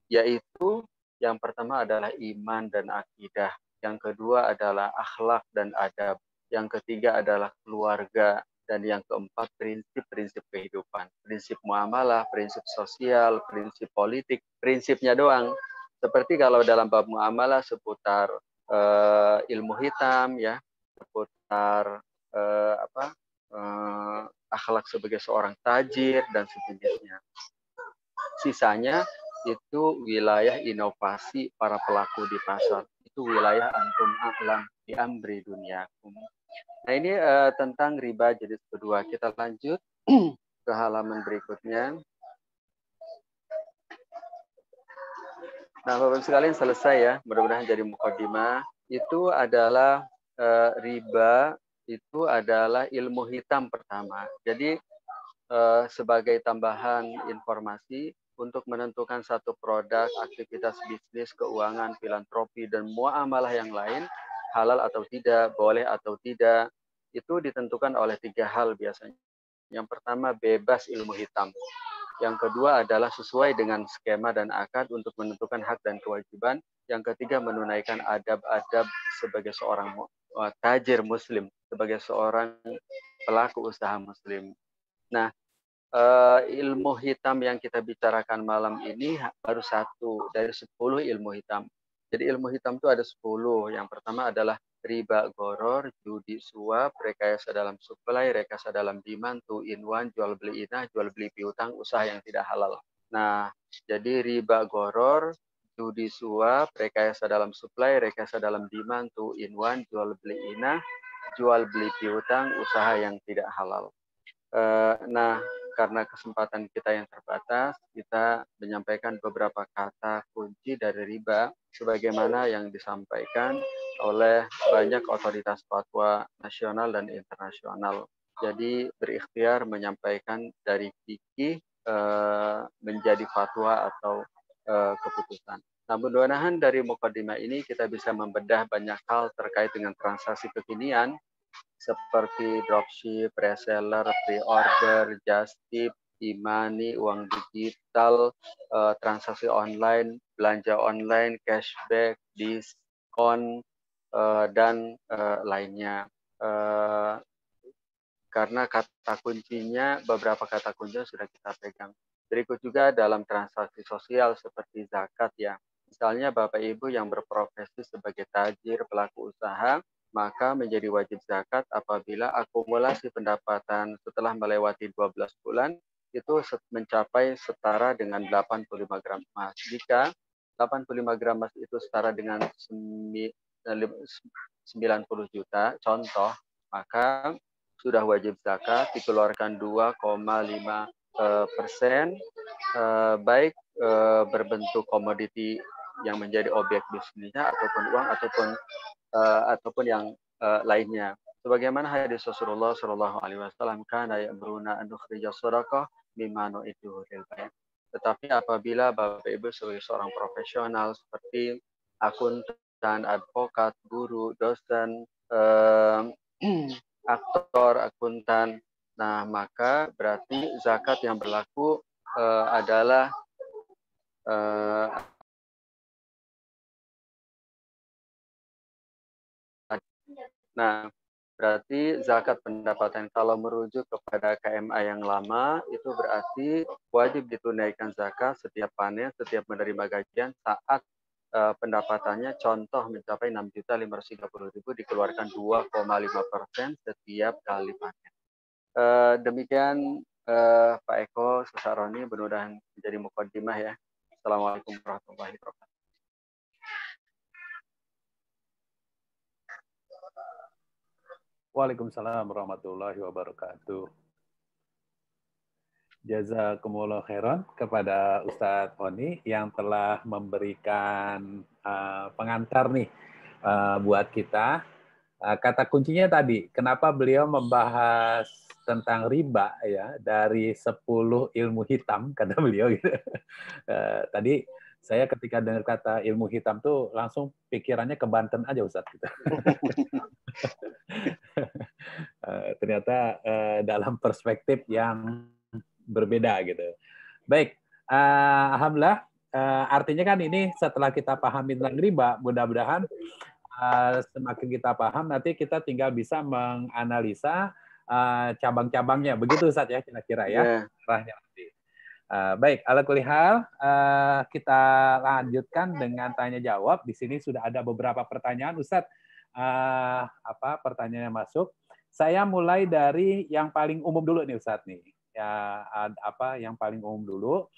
yaitu yang pertama adalah iman dan akidah, yang kedua adalah akhlak dan adab, yang ketiga adalah keluarga, dan yang keempat prinsip-prinsip kehidupan, prinsip muamalah, prinsip sosial, prinsip politik, prinsipnya doang. Seperti kalau dalam bab muamalah seputar ilmu hitam, ya, seputar akhlak sebagai seorang tajir dan sejenisnya. Sisanya itu wilayah inovasi para pelaku di pasar. Itu wilayah antum a'lam di amri dunyakum. Nah, ini tentang riba jilid kedua. Kita lanjut ke halaman berikutnya. Nah, Bapak sekalian, selesai ya. Mudah-mudahan jadi mukadimah. Itu adalah riba, itu adalah ilmu hitam pertama. Jadi sebagai tambahan informasi, untuk menentukan satu produk, aktivitas bisnis, keuangan, filantropi, dan muamalah yang lain, halal atau tidak, boleh atau tidak, itu ditentukan oleh 3 hal biasanya. Yang pertama, bebas ilmu hitam. Yang kedua adalah sesuai dengan skema dan akad untuk menentukan hak dan kewajiban. Yang ketiga, menunaikan adab-adab sebagai seorang tajir muslim, sebagai seorang pelaku usaha muslim. Nah, ilmu hitam yang kita bicarakan malam ini baru 1 dari 10 ilmu hitam. Jadi ilmu hitam itu ada 10. Yang pertama adalah riba goror, judi suap, rekayasa dalam supply, rekayasa dalam demand, 2 in 1, jual beli inah, jual beli piutang, usaha yang tidak halal. Nah, jadi riba goror, judi suap, rekayasa dalam supply, rekayasa dalam demand, 2 in 1, jual beli inah, jual beli piutang, usaha yang tidak halal. Nah, karena kesempatan kita yang terbatas, kita menyampaikan beberapa kata kunci dari riba sebagaimana yang disampaikan oleh banyak otoritas fatwa nasional dan internasional. Jadi berikhtiar menyampaikan dari fikih menjadi fatwa atau keputusan. Nah, mudah-mudahan dari mukadimah ini kita bisa membedah banyak hal terkait dengan transaksi kekinian seperti dropship, reseller, pre-order, just tip, e-money, uang digital, transaksi online, belanja online, cashback, diskon, dan lainnya. Karena kata kuncinya, beberapa kata kuncinya sudah kita pegang. Berikut juga dalam transaksi sosial seperti zakat ya. Misalnya Bapak Ibu yang berprofesi sebagai tajir, pelaku usaha, maka menjadi wajib zakat apabila akumulasi pendapatan setelah melewati 12 bulan itu mencapai setara dengan 85 gram emas. Jika 85 gram emas itu setara dengan 90 juta, contoh, maka sudah wajib zakat dikeluarkan 2,5%, baik berbentuk komoditi yang menjadi objek bisnisnya ataupun uang ataupun yang lainnya. Sebagaimana hadis Rasulullah Shallallahu Alaihi Wasallam, kana ya'muruna an nukhrija shadaqah mimma nu'iduhu lil bay'. Tetapi apabila Bapak Ibu sebagai seorang profesional seperti akuntan, advokat, guru, dosen, aktor, akuntan, nah maka berarti zakat yang berlaku adalah nah berarti zakat pendapatan kalau merujuk kepada KMA yang lama itu berarti wajib ditunaikan zakat setiap panen, setiap menerima gajian saat pendapatannya contoh mencapai 6.530.000 dikeluarkan 2,5% setiap kali panen. Demikian Pak Eko Susaroni, mudah-mudahan menjadi mukaddimah ya. Assalamualaikum warahmatullahi wabarakatuh. Waalaikumsalam warahmatullahi wabarakatuh. Jazakumullah khairan kepada Ustadz Oni yang telah memberikan pengantar nih buat kita. Kata kuncinya tadi, kenapa beliau membahas tentang riba ya dari 10 ilmu hitam kata beliau gitu. Tadi saya ketika dengar kata ilmu hitam tuh langsung pikirannya ke Banten aja Ustadz gitu. Ternyata dalam perspektif yang berbeda gitu. Baik, alhamdulillah. Artinya kan ini setelah kita pahami tentang riba, mudah-mudahan semakin kita paham nanti kita tinggal bisa menganalisa cabang-cabangnya. Begitu Ustaz ya kira-kira ya. Arahnya nanti. Baik, ala kulli hal kita lanjutkan dengan tanya jawab. Di sini sudah ada beberapa pertanyaan Ustaz. Pertanyaan yang masuk. Saya mulai dari yang paling umum dulu nih Ustaz nih. Ya, yang paling umum dulu.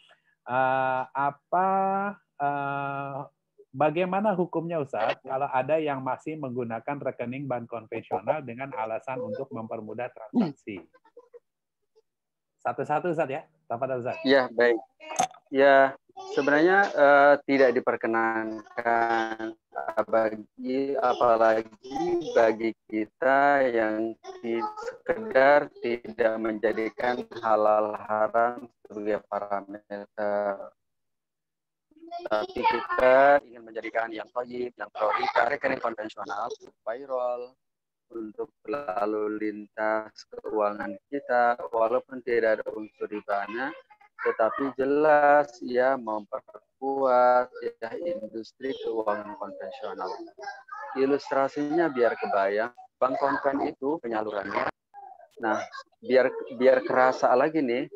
Bagaimana hukumnya Ustaz kalau ada yang masih menggunakan rekening bank konvensional dengan alasan untuk mempermudah transaksi? Satu-satu Ustaz ya. Tafadhol Ustaz. Ya, baik. Ya, sebenarnya tidak diperkenankan apalagi bagi kita yang sekedar tidak menjadikan halal haram sebagai parameter. Tapi kita ingin menjadikan yang thayyib, yang prioritas, rekening konvensional, payroll, untuk lalu lintas keuangan kita, walaupun tidak ada unsur ribanya, tetapi jelas ya memperkuat ya industri keuangan konvensional. Ilustrasinya biar kebayang, bank konven itu penyalurannya. Nah, biar kerasa lagi nih,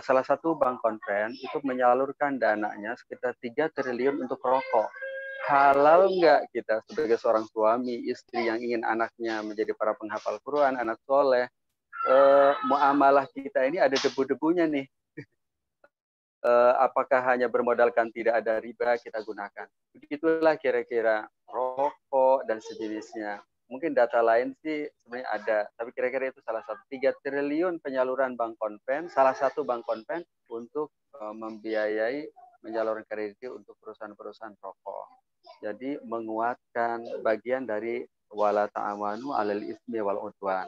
salah satu bank konven itu menyalurkan dananya sekitar 3 triliun untuk rokok. Halal nggak kita sebagai seorang suami, istri yang ingin anaknya menjadi para penghafal Quran, anak soleh, muamalah kita ini ada debu-debunya nih. Apakah hanya bermodalkan tidak ada riba kita gunakan? Begitulah kira-kira rokok dan sejenisnya. Mungkin data lain sih sebenarnya ada, tapi kira-kira itu salah satu 3 triliun penyaluran bank konven, salah satu bank konven untuk membiayai menyalurkan kredit untuk perusahaan-perusahaan rokok. Jadi menguatkan bagian dari wala ta'awanu 'alal ismi wal 'udwan.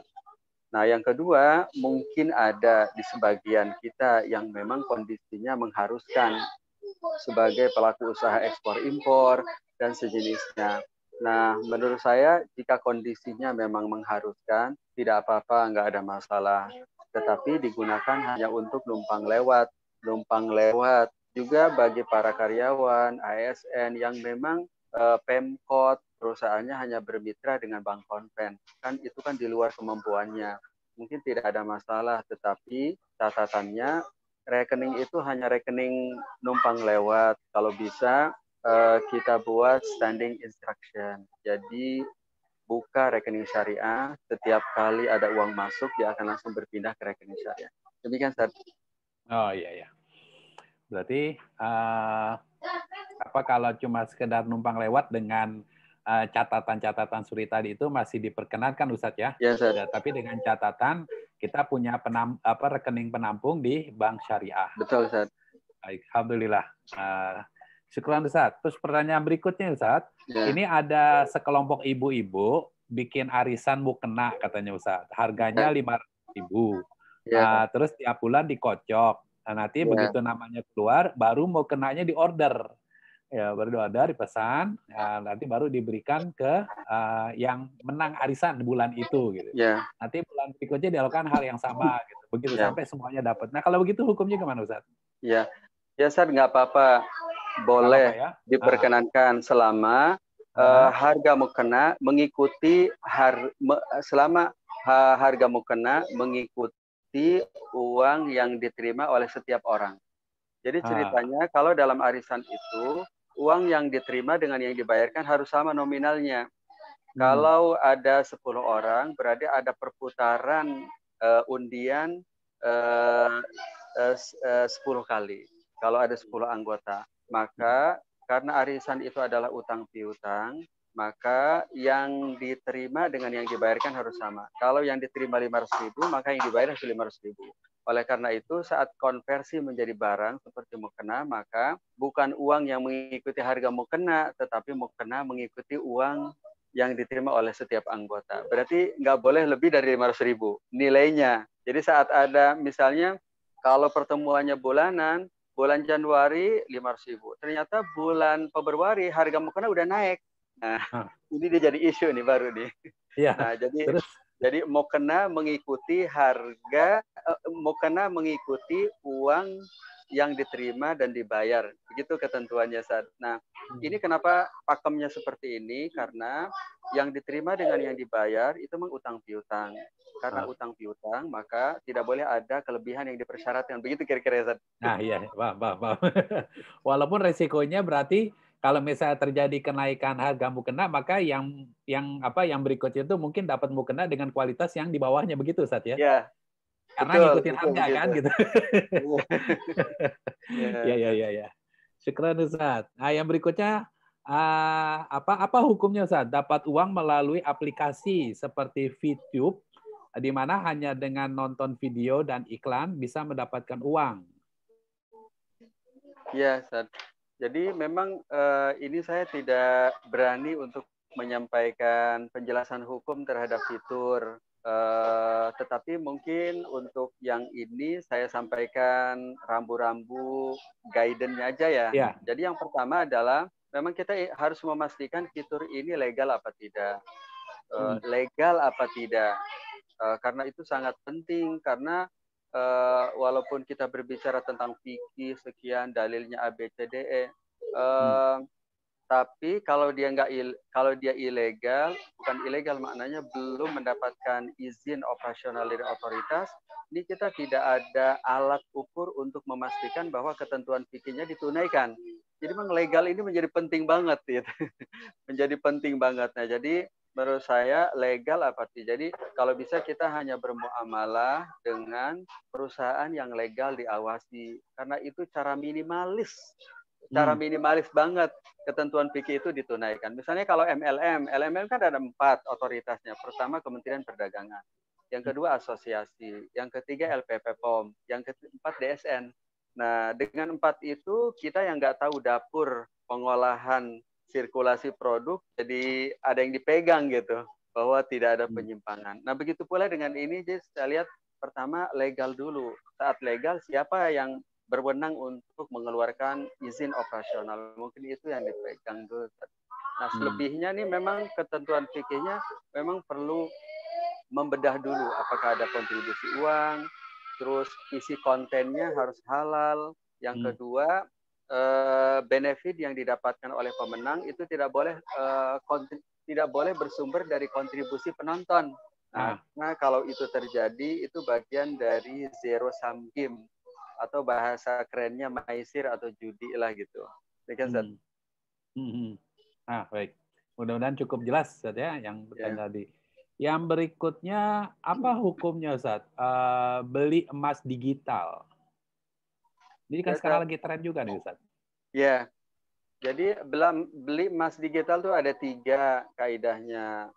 Nah, yang kedua, mungkin ada di sebagian kita yang memang kondisinya mengharuskan sebagai pelaku usaha ekspor impor dan sejenisnya. Nah, menurut saya jika kondisinya memang mengharuskan, tidak apa-apa, nggak ada masalah. Tetapi digunakan hanya untuk numpang lewat juga bagi para karyawan ASN yang memang Pemkot, perusahaannya hanya bermitra dengan bank konven. Kan itu kan di luar kemampuannya. Mungkin tidak ada masalah, tetapi catatannya rekening itu hanya rekening numpang lewat. Kalau bisa kita buat standing instruction. Jadi buka rekening syariah, setiap kali ada uang masuk dia akan langsung berpindah ke rekening syariah. Demikian, Ustaz. Oh iya ya. Berarti apa kalau cuma sekedar numpang lewat dengan catatan-catatan suri tadi itu masih diperkenankan, Ustadz ya? Ya, Ustaz. Ya, tapi dengan catatan kita punya rekening penampung di bank syariah. Betul, Ustaz. Alhamdulillah. Syukran, Ustadz. Terus pertanyaan berikutnya, Ustadz. Ya. Ini ada sekelompok ibu-ibu bikin arisan mukena katanya, Ustadz. Harganya 500.000. Ya. Terus tiap bulan dikocok. Nah, nanti begitu namanya keluar, baru mau kenanya di order. Ya, baru di order, dipesan, ya, nanti baru diberikan ke yang menang arisan bulan itu. Gitu. Ya. Nanti bulan berikutnya dilakukan hal yang sama. Gitu. Begitu sampai semuanya dapat. Nah, kalau begitu hukumnya gimana, Ustaz? Ya, Ustaz, nggak apa-apa. Boleh ya? diperkenankan selama harga mukena mengikuti selama harga mukena mengikuti uang yang diterima oleh setiap orang. Jadi ceritanya kalau dalam arisan itu uang yang diterima dengan yang dibayarkan harus sama nominalnya. Kalau ada 10 orang berarti ada perputaran undian 10 kali. Kalau ada 10 anggota, maka karena arisan itu adalah utang piutang, maka yang diterima dengan yang dibayarkan harus sama. Kalau yang diterima 500.000, maka yang dibayar harus 500.000. Oleh karena itu, saat konversi menjadi barang seperti mukena, maka bukan uang yang mengikuti harga mukena, tetapi mukena mengikuti uang yang diterima oleh setiap anggota. Berarti nggak boleh lebih dari 500.000 nilainya. Jadi saat ada misalnya kalau pertemuannya bulanan, bulan Januari 500.000. Ternyata bulan Februari harga mukena udah naik. Nah, ini dia jadi isu nih baru nih. Iya. Nah, jadi mukena mengikuti harga, mukena mengikuti uang yang diterima dan dibayar. Begitu ketentuannya, Ustaz. Nah, ini kenapa pakemnya seperti ini? Karena yang diterima dengan yang dibayar itu memang utang piutang. Karena utang piutang, maka tidak boleh ada kelebihan yang dipersyaratkan. Begitu kira-kira, Ustaz. Nah, iya, paham. Walaupun resikonya berarti kalau misalnya terjadi kenaikan harga mukena, maka yang berikutnya itu mungkin dapat mukena dengan kualitas yang di bawahnya, begitu, Ustaz ya? Ya. Karena ngikutin harga kan gitu. Ya. Syukran, Ustaz. Nah, yang berikutnya apa hukumnya, Ustaz? Dapat uang melalui aplikasi seperti VTube di mana hanya dengan nonton video dan iklan bisa mendapatkan uang. Ya, Ustaz. Jadi memang ini saya tidak berani untuk menyampaikan penjelasan hukum terhadap fitur. Tetapi mungkin untuk yang ini saya sampaikan rambu-rambu guidance-nya aja ya. Ya. Jadi yang pertama adalah memang kita harus memastikan fitur ini legal apa tidak. Legal apa tidak. Karena itu sangat penting karena walaupun kita berbicara tentang fikih sekian dalilnya ABCDE, tapi kalau dia ilegal, bukan ilegal maknanya belum mendapatkan izin operasional dari otoritas, ini kita tidak ada alat ukur untuk memastikan bahwa ketentuan fikihnya ditunaikan. Jadi memang legal ini menjadi penting banget, gitu. Menjadi penting banget. Nah, jadi menurut saya legal apa sih? Jadi kalau bisa kita hanya bermuamalah dengan perusahaan yang legal diawasi. Karena itu cara minimalis banget ketentuan fikih itu ditunaikan. Misalnya kalau MLM kan ada 4 otoritasnya. Pertama Kementerian Perdagangan, yang kedua asosiasi, yang ketiga LPP POM, yang keempat DSN. Nah, dengan 4 itu kita yang nggak tahu dapur pengolahan sirkulasi produk, jadi ada yang dipegang gitu, bahwa tidak ada penyimpangan. Nah, begitu pula dengan ini, jadi saya lihat pertama legal dulu. Saat legal, siapa yang berwenang untuk mengeluarkan izin operasional? Mungkin itu yang dipegang dulu. Nah, selebihnya nih memang ketentuan fikihnya memang perlu membedah dulu. Apakah ada kontribusi uang, terus isi kontennya harus halal. Yang kedua, benefit yang didapatkan oleh pemenang itu tidak boleh bersumber dari kontribusi penonton. Nah, kalau itu terjadi, itu bagian dari zero sum game atau bahasa kerennya maisir atau judi lah gitu. Nah, baik. Mudah-mudahan cukup jelas, Ustaz, ya, yang bertanya tadi. Yang berikutnya, apa hukumnya, Ustaz? Beli emas digital. Ini kan sekarang lagi tren juga nih, Ustaz. Ya, jadi beli emas digital itu ada 3 kaidahnya.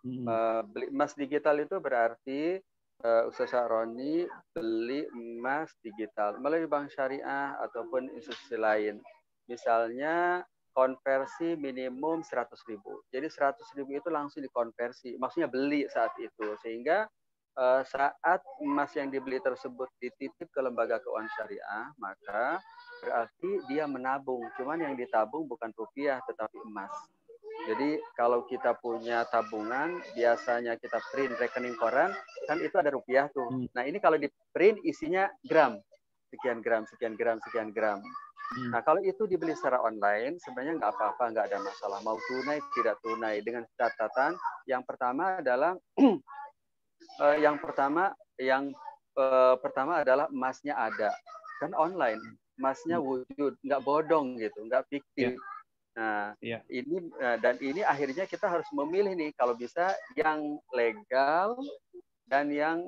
Beli emas digital itu berarti Ustaz Roni beli emas digital melalui bank syariah ataupun institusi lain. Misalnya konversi minimum 100.000. Jadi 100.000 itu langsung dikonversi, maksudnya beli saat itu. Sehingga saat emas yang dibeli tersebut dititip ke lembaga keuangan syariah, maka berarti dia menabung. Cuman yang ditabung bukan rupiah, tetapi emas. Jadi kalau kita punya tabungan, biasanya kita print rekening koran, kan itu ada rupiah tuh. Nah ini kalau di print isinya gram. Sekian gram, sekian gram, sekian gram. Nah kalau itu dibeli secara online, sebenarnya nggak apa-apa, nggak ada masalah. Mau tunai, tidak tunai. Dengan catatan, yang pertama adalah yang pertama adalah emasnya ada. Kan online. Emasnya wujud, nggak bodong gitu, nggak fiktif. Nah, ini akhirnya kita harus memilih nih kalau bisa yang legal dan yang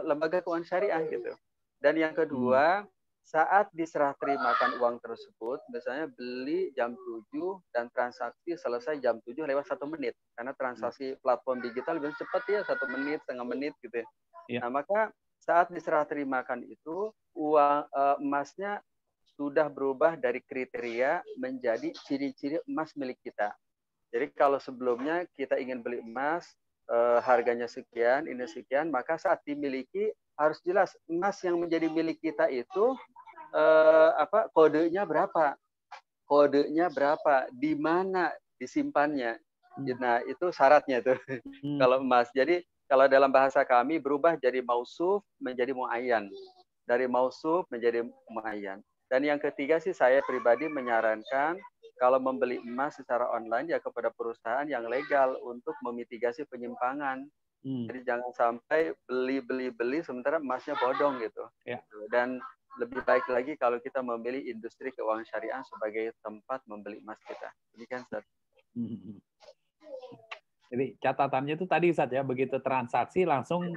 lembaga keuangan syariah gitu. Dan yang kedua, saat diserah terimakan uang tersebut, misalnya beli jam 7 dan transaksi selesai jam 7 lewat 1 menit. Karena transaksi platform digital lebih cepat ya, 1 menit, setengah menit gitu ya. Nah, maka saat diserah terimakan itu, uang emasnya sudah berubah dari kriteria menjadi ciri-ciri emas milik kita. Jadi kalau sebelumnya kita ingin beli emas, harganya sekian, ini sekian, maka saat dimiliki harus jelas emas yang menjadi milik kita itu kodenya berapa, di mana disimpannya. Nah itu syaratnya tuh kalau emas. Jadi kalau dalam bahasa kami berubah jadi mausuf menjadi muayyan, dari mausuf menjadi muayyan. Dan yang ketiga sih saya pribadi menyarankan kalau membeli emas secara online ya kepada perusahaan yang legal untuk memitigasi penyimpangan. Jadi jangan sampai beli sementara emasnya bodong gitu. Dan lebih baik lagi kalau kita memilih industri keuangan syariah sebagai tempat membeli emas kita. Demikian, Ustaz. Jadi catatannya itu tadi, Ustaz, ya, begitu transaksi langsung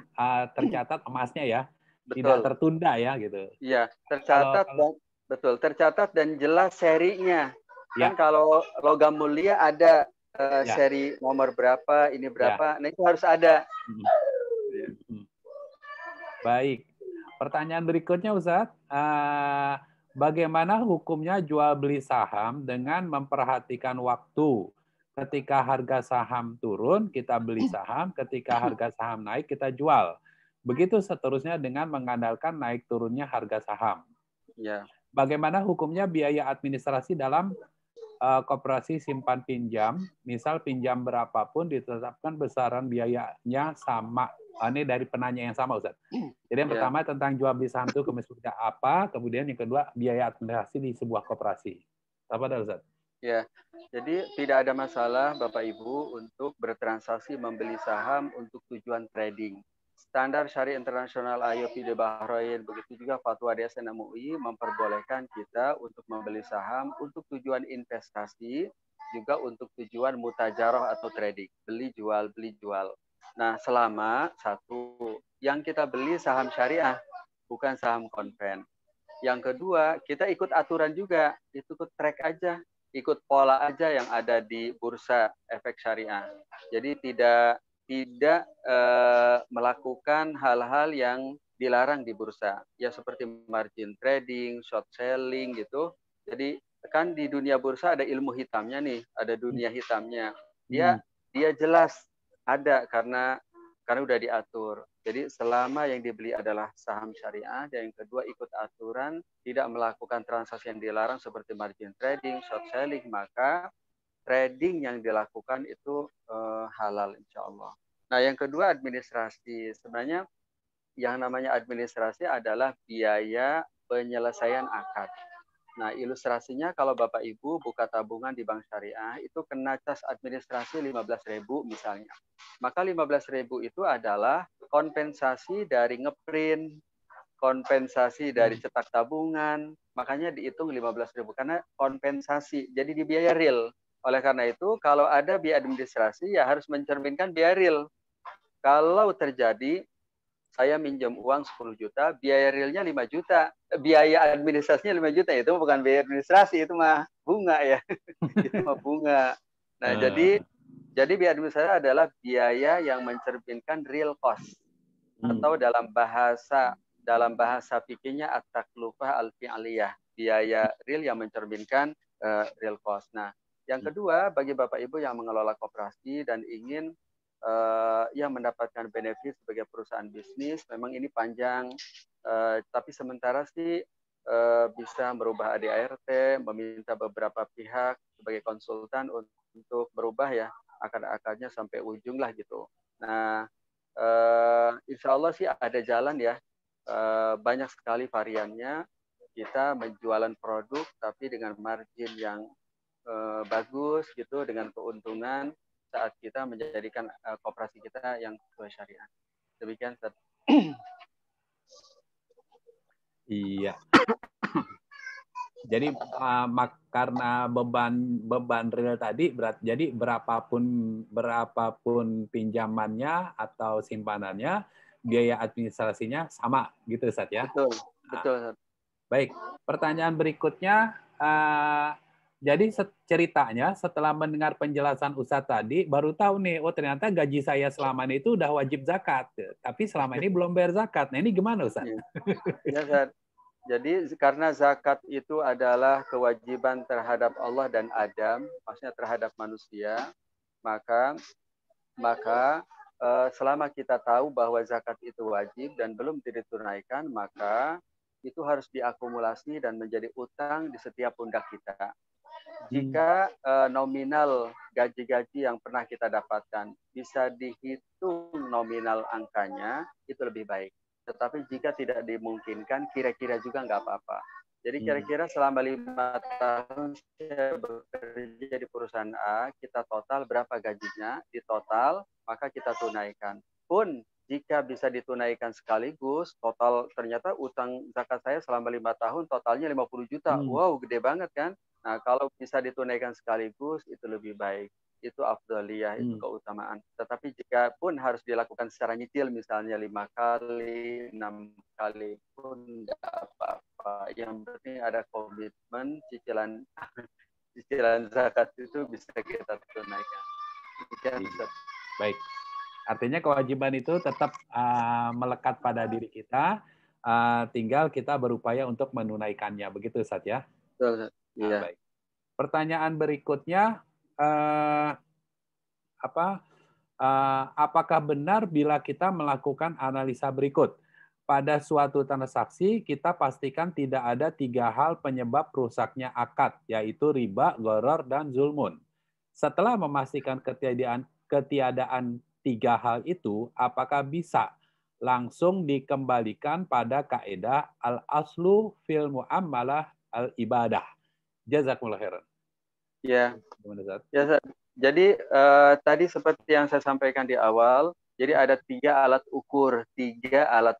tercatat emasnya ya. Betul. Tidak tertunda ya gitu. Iya, tercatat dan jelas serinya. Kan kalau logam mulia ada seri nomor berapa, ini berapa, nah itu harus ada. Baik. Pertanyaan berikutnya, Ustaz. Bagaimana hukumnya jual beli saham dengan memperhatikan waktu? Ketika harga saham turun, kita beli saham. Ketika harga saham naik, kita jual. Begitu seterusnya dengan mengandalkan naik turunnya harga saham. Bagaimana hukumnya biaya administrasi dalam koperasi simpan pinjam? Misal pinjam berapapun ditetapkan besaran biayanya sama. Ini dari penanya yang sama, Ustaz. Jadi yang pertama tentang jual beli saham itu seperti apa, kemudian yang kedua biaya administrasi di sebuah koperasi. Apa dah, Ustaz? Ya, jadi tidak ada masalah Bapak Ibu untuk bertransaksi membeli saham untuk tujuan trading. Standar Syariah Internasional IOP di Bahrain, begitu juga fatwa DSN MUI memperbolehkan kita untuk membeli saham untuk tujuan investasi, juga untuk tujuan mutajarah atau trading, beli jual. Nah, selama satu, yang kita beli saham syariah, bukan saham konven. Yang kedua, kita ikut aturan juga, ikut track aja, ikut pola aja yang ada di bursa efek syariah. Jadi tidak melakukan hal-hal yang dilarang di bursa. Ya seperti margin trading, short selling gitu. Jadi kan di dunia bursa ada ilmu hitamnya nih, ada dunia hitamnya. Dia jelas ada karena udah diatur. Jadi selama yang dibeli adalah saham syariah, dan yang kedua ikut aturan, tidak melakukan transaksi yang dilarang seperti margin trading, short selling, maka trading yang dilakukan itu halal insya Allah. Nah yang kedua administrasi. Sebenarnya yang namanya administrasi adalah biaya penyelesaian akad. Nah, ilustrasinya kalau Bapak Ibu buka tabungan di bank syariah itu kena cas administrasi 15.000 misalnya. Maka 15.000 itu adalah kompensasi dari ngeprint, kompensasi dari cetak tabungan, makanya dihitung 15.000 karena kompensasi. Jadi dibiaya real. Oleh karena itu, kalau ada biaya administrasi ya harus mencerminkan biaya real. Kalau terjadi saya minjam uang 10 juta, biaya realnya 5 juta. Biaya administrasinya 5 juta, itu bukan biaya administrasi, itu mah bunga ya. Itu mah bunga. Nah, jadi biaya administrasi adalah biaya yang mencerminkan real cost. Atau dalam bahasa fikihnya at-taklufah al-fi'liyah. Biaya real yang mencerminkan real cost. Nah, yang kedua, bagi Bapak Ibu yang mengelola koperasi dan ingin yang mendapatkan benefit sebagai perusahaan bisnis, memang ini panjang, tapi sementara sih bisa merubah ADART, meminta beberapa pihak sebagai konsultan untuk merubah ya akar-akarnya sampai ujung lah gitu. Nah, insya Allah sih ada jalan ya, banyak sekali variannya. Kita menjualan produk tapi dengan margin yang bagus gitu, dengan keuntungan saat kita menjadikan koperasi kita yang sesuai syariat. Demikian, Ustaz. Iya. Jadi karena beban real tadi jadi berapapun pinjamannya atau simpanannya, biaya administrasinya sama gitu, Ustaz ya. Betul, betul, Ustaz. Baik, pertanyaan berikutnya. Jadi ceritanya setelah mendengar penjelasan Ustadz tadi, baru tahu nih, oh ternyata gaji saya selama ini itu udah wajib zakat, tapi selama ini belum bayar zakat. Nah ini gimana Ustadz? Ya, Ustadz. Jadi karena zakat itu adalah kewajiban terhadap Allah dan Adam, maksudnya terhadap manusia, maka selama kita tahu bahwa zakat itu wajib dan belum ditunaikan, maka itu harus diakumulasi dan menjadi utang di setiap pundak kita. Jika nominal gaji-gaji yang pernah kita dapatkan bisa dihitung nominal angkanya, itu lebih baik. Tetapi jika tidak dimungkinkan, kira-kira juga nggak apa-apa. Jadi kira-kira selama 5 tahun saya bekerja di perusahaan A, kita total berapa gajinya, di total, maka kita tunaikan. Pun jika bisa ditunaikan sekaligus, total ternyata utang zakat saya selama 5 tahun totalnya 50 juta. Wow, gede banget kan? Nah, kalau bisa ditunaikan sekaligus, itu lebih baik. Itu afdaliyah, itu keutamaan. Tetapi jika pun harus dilakukan secara nyicil, misalnya 5 kali, 6 kali pun tidak apa-apa. Yang penting ada komitmen, cicilan zakat itu bisa kita tunaikan. Baik. Artinya kewajiban itu tetap melekat pada diri kita, tinggal kita berupaya untuk menunaikannya. Begitu, Ustaz ya? Betul, Ustaz. Iya. Baik. Pertanyaan berikutnya, apakah benar bila kita melakukan analisa berikut? Pada suatu transaksi, kita pastikan tidak ada 3 hal penyebab rusaknya akad, yaitu riba, gharar, dan zulmun. Setelah memastikan ketiadaan 3 hal itu, apakah bisa langsung dikembalikan pada kaidah al-aslu fil mu'amalah al-ibadah? Jazakumullah khairan. Ya. Ya, jadi tadi seperti yang saya sampaikan di awal, jadi ada 3 alat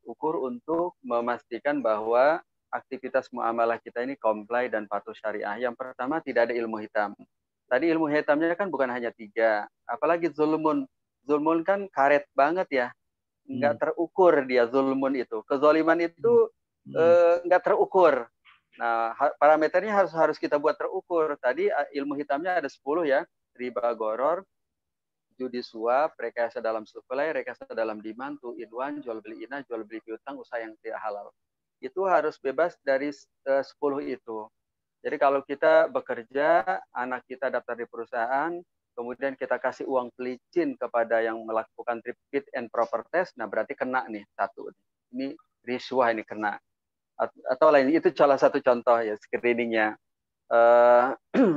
ukur untuk memastikan bahwa aktivitas muamalah kita ini comply dan patuh syariah. Yang pertama, tidak ada ilmu hitam. Tadi ilmu hitamnya kan bukan hanya 3, apalagi zulmun. Zulmun kan karet banget ya, nggak terukur dia zulmun itu. Kezoliman itu nggak terukur. Nah, parameternya harus kita buat terukur. Tadi ilmu hitamnya ada 10 ya. Riba, gharar, judi suap, rekayasa dalam supply, rekayasa dalam demand, two-in-one, jual beli inah, jual beli piutang, usaha yang tidak halal. Itu harus bebas dari 10 itu. Jadi kalau kita bekerja, anak kita daftar di perusahaan, kemudian kita kasih uang pelicin kepada yang melakukan fit and proper test, nah berarti kena nih 1. Ini riswah, ini kena. Atau lain, itu salah satu contoh ya screeningnya.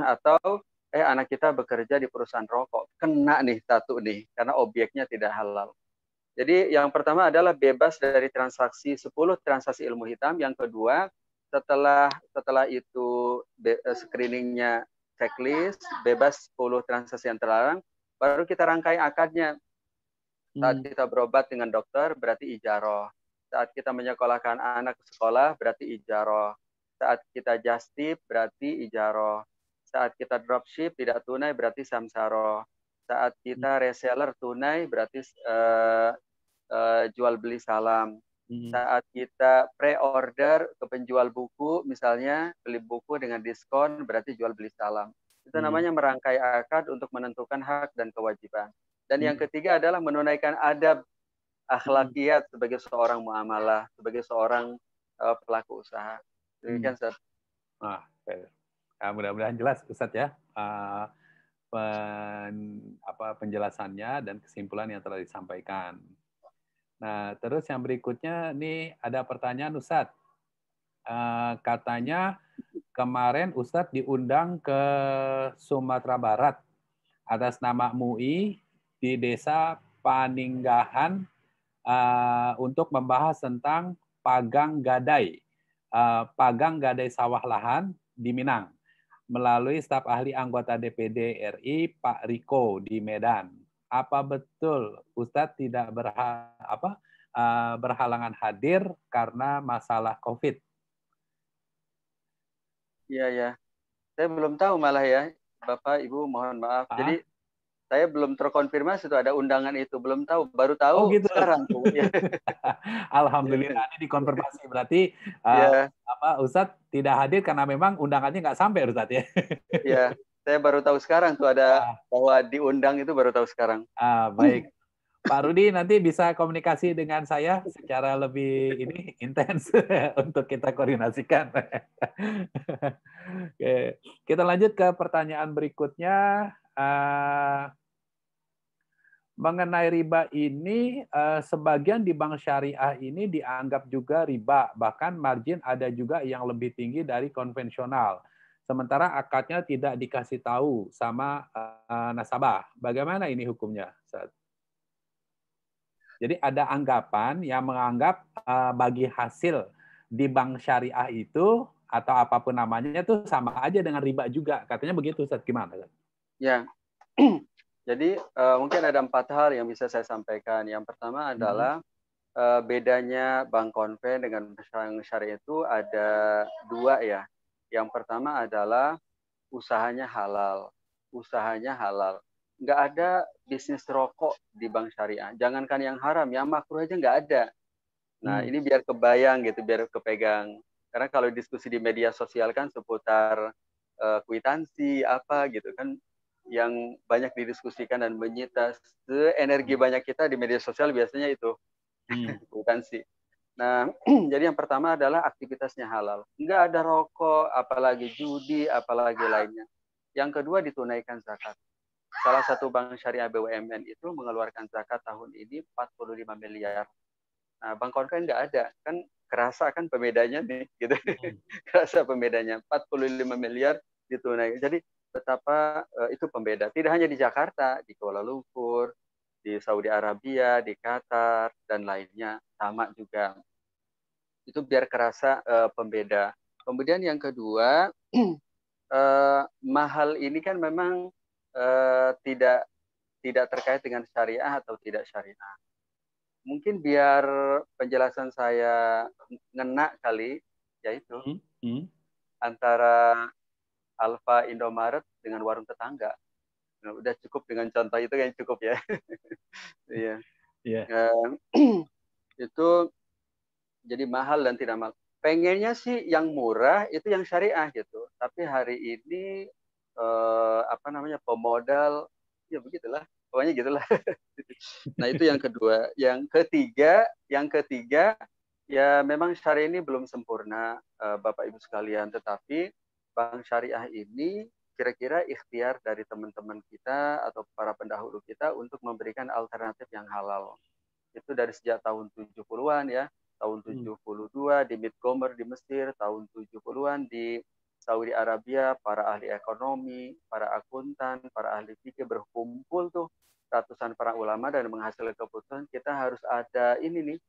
Atau anak kita bekerja di perusahaan rokok, kena nih 1 nih karena obyeknya tidak halal. Jadi yang pertama adalah bebas dari 10 transaksi ilmu hitam. Yang kedua, setelah itu screeningnya checklist, bebas 10 transaksi yang terlarang, baru kita rangkai akadnya. Saat kita berobat dengan dokter, berarti ijaroh. Saat kita menyekolahkan anak ke sekolah, berarti ijaroh. Saat kita just tip, berarti ijaroh. Saat kita dropship, tidak tunai, berarti samsaroh. Saat kita reseller tunai, berarti jual beli salam. Saat kita pre-order ke penjual buku, misalnya beli buku dengan diskon, berarti jual beli salam. Itu namanya merangkai akad untuk menentukan hak dan kewajiban. Dan yang ketiga adalah menunaikan adab akhlakiyat sebagai seorang muamalah, sebagai seorang pelaku usaha. Demikian, Ustaz. Mudah-mudahan jelas, Ustaz ya, penjelasannya dan kesimpulan yang telah disampaikan. Nah, terus yang berikutnya nih ada pertanyaan Ustadz. Katanya kemarin Ustadz diundang ke Sumatera Barat atas nama MUI di Desa Paninggahan untuk membahas tentang pagang gadai sawah lahan di Minang melalui staf ahli anggota DPD RI Pak Riko di Medan. Apa betul Ustadz tidak berhalangan hadir karena masalah COVID? Iya, ya. Saya belum tahu malah ya, Bapak, Ibu, mohon maaf. Jadi saya belum terkonfirmasi itu ada undangan itu, belum tahu, baru tahu gitu. Sekarang tuh. Alhamdulillah ini dikonfirmasi, berarti Ustadz tidak hadir karena memang undangannya nggak sampai, Ustadz ya. Iya, saya baru tahu sekarang tuh ada bahwa diundang itu baru tahu sekarang. Baik. Pak Rudi nanti bisa komunikasi dengan saya secara lebih intens untuk kita koordinasikan. Oke. Kita lanjut ke pertanyaan berikutnya. Mengenai riba ini, sebagian di bank syariah ini dianggap juga riba, bahkan margin ada juga yang lebih tinggi dari konvensional. Sementara akadnya tidak dikasih tahu sama nasabah. Bagaimana ini hukumnya, Ustaz? Jadi ada anggapan yang menganggap bagi hasil di bank syariah itu atau apapun namanya itu sama aja dengan riba juga. Katanya begitu, Ustaz. Gimana? Ya, jadi mungkin ada 4 hal yang bisa saya sampaikan. Yang pertama adalah bedanya bank konven dengan bank syariah itu ada 2 ya. Yang pertama adalah usahanya halal. Usahanya halal. Nggak ada bisnis rokok di bank syariah. Jangankan yang haram, yang makruh aja nggak ada. Nah, ini biar kebayang gitu, biar kepegang. Karena kalau diskusi di media sosial kan seputar kwitansi, apa gitu kan, yang banyak didiskusikan dan menyita energi banyak kita di media sosial biasanya itu, kwitansi. Nah, jadi yang pertama adalah aktivitasnya halal. Nggak ada rokok, apalagi judi, apalagi lainnya. Yang kedua, ditunaikan zakat. Salah satu bank syariah BUMN itu mengeluarkan zakat tahun ini 45 miliar. Nah, bank konven nggak ada. Kan kerasa kan pembedanya nih, gitu. Kerasa pembedanya. 45 miliar ditunaikan. Jadi betapa itu pembeda. Tidak hanya di Jakarta, di Kuala Lumpur, di Saudi Arabia, di Qatar, dan lainnya. Sama juga. Itu biar kerasa pembeda. Kemudian yang kedua, mahal ini kan memang tidak terkait dengan syariah atau tidak syariah. Mungkin biar penjelasan saya ngena kali, yaitu antara Alfa Indomaret dengan warung tetangga. Nah, udah cukup dengan contoh itu yang cukup ya. Iya. Itu jadi mahal dan tidak mahal. Pengennya sih yang murah itu yang syariah gitu. Tapi hari ini pemodal ya begitulah. Pokoknya gitulah. Nah, itu yang kedua. Yang ketiga ya memang syariah ini belum sempurna, Bapak Ibu sekalian, tetapi bank syariah ini kira-kira ikhtiar dari teman-teman kita atau para pendahulu kita untuk memberikan alternatif yang halal. Itu dari sejak tahun 70-an ya. Tahun 72 di Midgomer di Mesir, tahun 70-an di Saudi Arabia, para ahli ekonomi, para akuntan, para ahli fikih berkumpul tuh ratusan para ulama dan menghasilkan keputusan kita harus ada ini nih,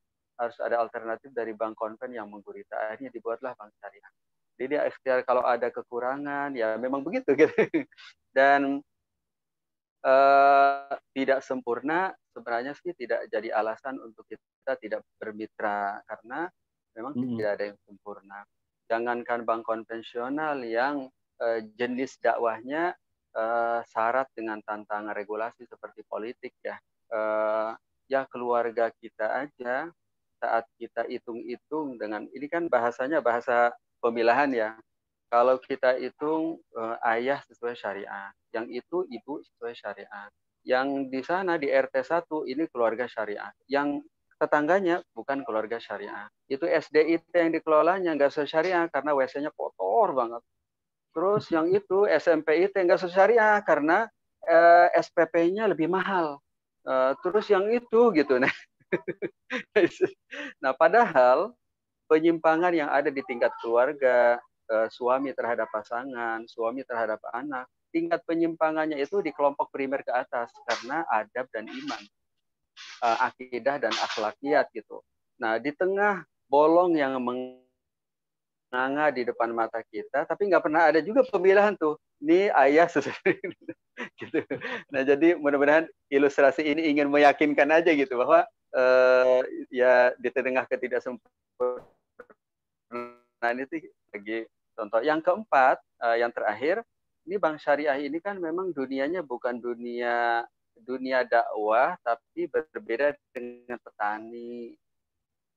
harus ada alternatif dari bank konven yang menggurita. Akhirnya dibuatlah bank syariah. Jadi dia ikhtiar kalau ada kekurangan, ya memang begitu gitu. Dan tidak sempurna sebenarnya sih tidak jadi alasan untuk kita tidak bermitra, karena memang tidak ada yang sempurna. Jangankan bank konvensional yang jenis dakwahnya syarat dengan tantangan regulasi seperti politik ya. Ya keluarga kita aja saat kita hitung-hitung dengan ini kan bahasanya bahasa pemilahan ya. Kalau kita hitung ayah sesuai syariah, yang itu ibu sesuai syariah. Yang di sana di RT 1 ini keluarga syariah. Yang tetangganya bukan keluarga syariah. Itu SDIT yang dikelolanya nggak sesuai syariah karena WC-nya kotor banget. Terus yang itu SMPIT nggak sesuai syariah karena SPP-nya lebih mahal. Terus yang itu gitu. Nah, padahal penyimpangan yang ada di tingkat keluarga, suami terhadap pasangan, suami terhadap anak, tingkat penyimpangannya itu di kelompok primer ke atas karena adab dan iman, akidah dan akhlakiat gitu. Nah, di tengah bolong yang menganga di depan mata kita, tapi nggak pernah ada juga pemilahan tuh. Ini ayah sesuai gitu. Nah, jadi mudah-mudahan ilustrasi ini ingin meyakinkan aja gitu bahwa ya di tengah ketidaksempurnaan ini sih lagi contoh. Yang keempat, yang terakhir, ini bank syariah ini kan memang dunianya bukan dunia dakwah, tapi berbeda dengan petani.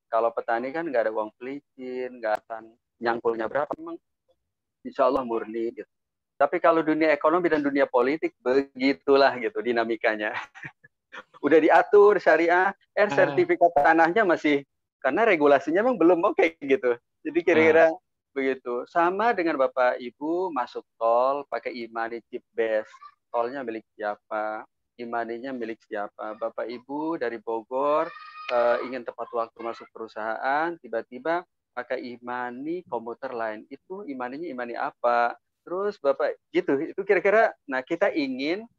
Kalau petani kan nggak ada uang pelicin, nggak akan nyangkulnya berapa, memang insya Allah murni gitu. Tapi kalau dunia ekonomi dan dunia politik, begitulah gitu dinamikanya. Udah diatur syariah, sertifikat tanahnya masih, karena regulasinya memang belum oke gitu. Jadi kira-kira begitu. Sama dengan Bapak Ibu masuk tol pakai imani chip base. Tolnya milik siapa? Imaninya milik siapa? Bapak Ibu dari Bogor ingin tepat waktu masuk perusahaan, tiba-tiba pakai imani komuter lain. Itu imaninya imani apa? Terus Bapak gitu. Itu kira-kira, nah kita ingin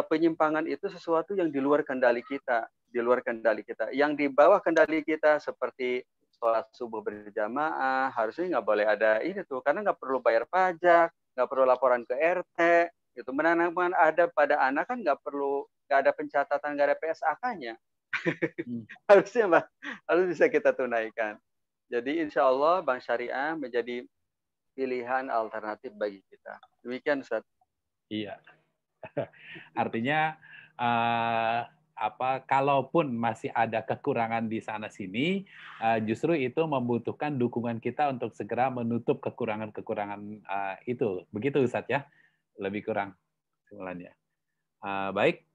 penyimpangan itu sesuatu yang di luar kendali kita, Yang di bawah kendali kita seperti sholat subuh berjamaah, harusnya nggak boleh ada ini tuh, karena nggak perlu bayar pajak, nggak perlu laporan ke RT, itu menanamkan adab pada anak kan nggak ada pencatatan, nggak ada PSAK-nya. Harusnya Mbak, harus bisa kita tunaikan. Jadi insya Allah Bank Syariah menjadi pilihan alternatif bagi kita. Demikian Ustaz. Iya. Artinya kalaupun masih ada kekurangan di sana sini, justru itu membutuhkan dukungan kita untuk segera menutup kekurangan-kekurangan itu. Begitu Ustadz ya, lebih kurang simpulannya. Baik,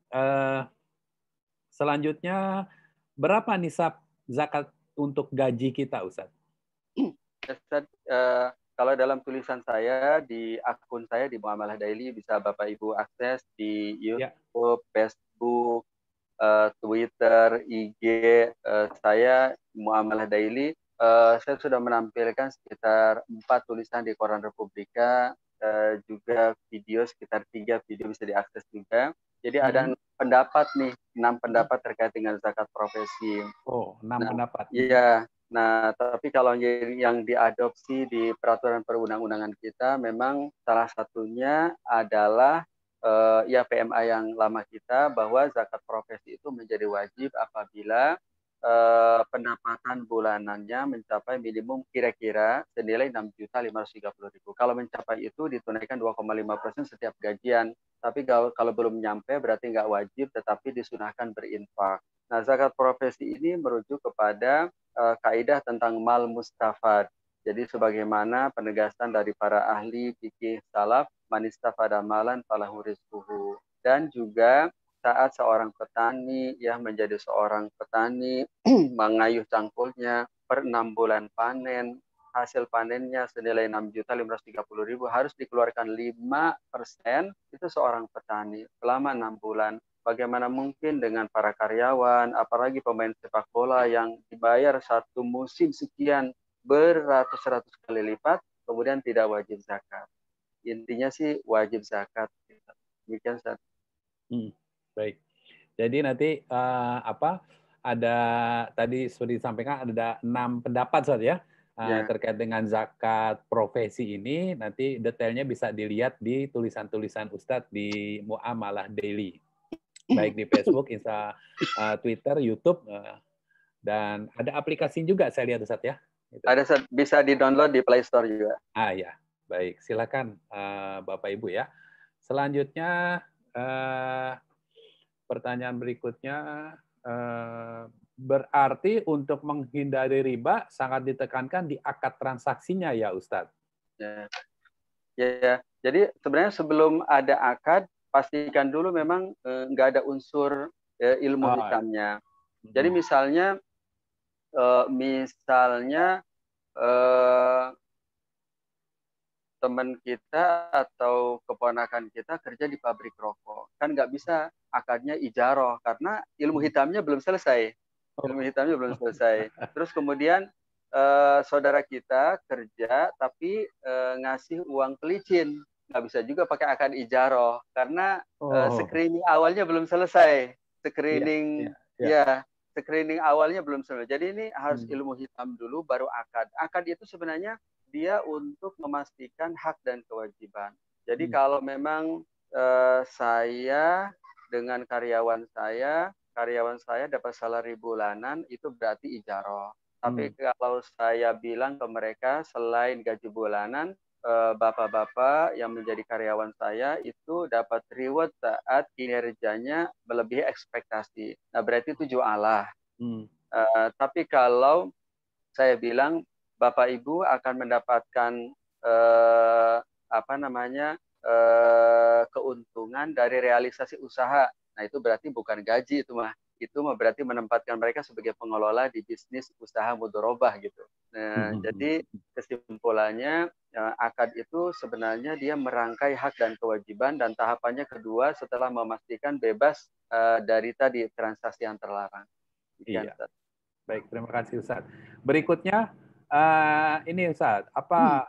selanjutnya berapa nisab zakat untuk gaji kita Ustadz? Ustadz, kalau dalam tulisan saya di akun saya di Muamalah Daily bisa Bapak Ibu akses di YouTube, Facebook, Twitter, IG, saya Muamalah Daily. Saya sudah menampilkan sekitar 4 tulisan di Koran Republika, juga video sekitar 3 video bisa diakses juga. Jadi ada 6 pendapat nih, 6 pendapat terkait dengan zakat profesi. Oh, 6 pendapat. Iya. Nah, tapi kalau yang diadopsi di peraturan perundang-undangan kita, memang salah satunya adalah ya PMA yang lama kita, bahwa zakat profesi itu menjadi wajib apabila pendapatan bulanannya mencapai minimum kira-kira senilai 6.530.000. Kalau mencapai itu ditunaikan 2,5% setiap gajian. Tapi kalau belum nyampe berarti nggak wajib, tetapi disunahkan berinfak. Nah, zakat profesi ini merujuk kepada kaidah tentang mal mustafad. Jadi sebagaimana penegasan dari para ahli fikih salaf, man istafada malan falahu rizquhu. Dan juga saat seorang petani menjadi seorang petani mengayuh cangkulnya per 6 bulan panen, hasil panennya senilai 6.530.000 harus dikeluarkan 5% itu seorang petani selama 6 bulan. Bagaimana mungkin dengan para karyawan, apalagi pemain sepak bola yang dibayar satu musim sekian beratus-ratus kali lipat, kemudian tidak wajib zakat. Intinya sih wajib zakat. Demikian Ustaz. Baik. Jadi nanti ada tadi sudah disampaikan ada 6 pendapat Ustaz ya. Terkait dengan zakat profesi ini, nanti detailnya bisa dilihat di tulisan-tulisan Ustadz di Muamalah Daily, baik di Facebook, Insta, Twitter, YouTube, dan ada aplikasi juga saya lihat Ustadz ya. Ada, bisa di-download di Play Store juga. Ya, baik. Silakan Bapak Ibu ya. Selanjutnya pertanyaan berikutnya. Berarti untuk menghindari riba sangat ditekankan di akad transaksinya ya Ustadz? Ya. Jadi sebenarnya sebelum ada akad, pastikan dulu memang nggak ada unsur ilmu hitamnya. Jadi misalnya teman kita atau keponakan kita kerja di pabrik rokok, kan nggak bisa akadnya ijaroh karena ilmu hitamnya belum selesai. Terus kemudian saudara kita kerja tapi ngasih uang pelicin, nggak bisa juga pakai akad ijaroh karena screening awalnya belum selesai. Screening awalnya belum selesai. Jadi ini harus ilmu hitam dulu baru akad. Akad itu sebenarnya dia untuk memastikan hak dan kewajiban. Jadi kalau memang saya dengan karyawan saya dapat salari bulanan, itu berarti ijaroh. Tapi kalau saya bilang ke mereka selain gaji bulanan, bapak-bapak yang menjadi karyawan saya itu dapat reward saat kinerjanya melebihi ekspektasi. Nah, berarti itu jualah. Tapi kalau saya bilang Bapak Ibu akan mendapatkan keuntungan dari realisasi usaha. Nah, itu berarti bukan gaji itu mah. Itu berarti menempatkan mereka sebagai pengelola di bisnis usaha mudharabah gitu. Nah, jadi kesimpulannya akad itu sebenarnya dia merangkai hak dan kewajiban, dan tahapannya kedua setelah memastikan bebas dari tadi transaksi yang terlarang. Iya. Baik, terima kasih Ustaz. Berikutnya ini Ustaz, apa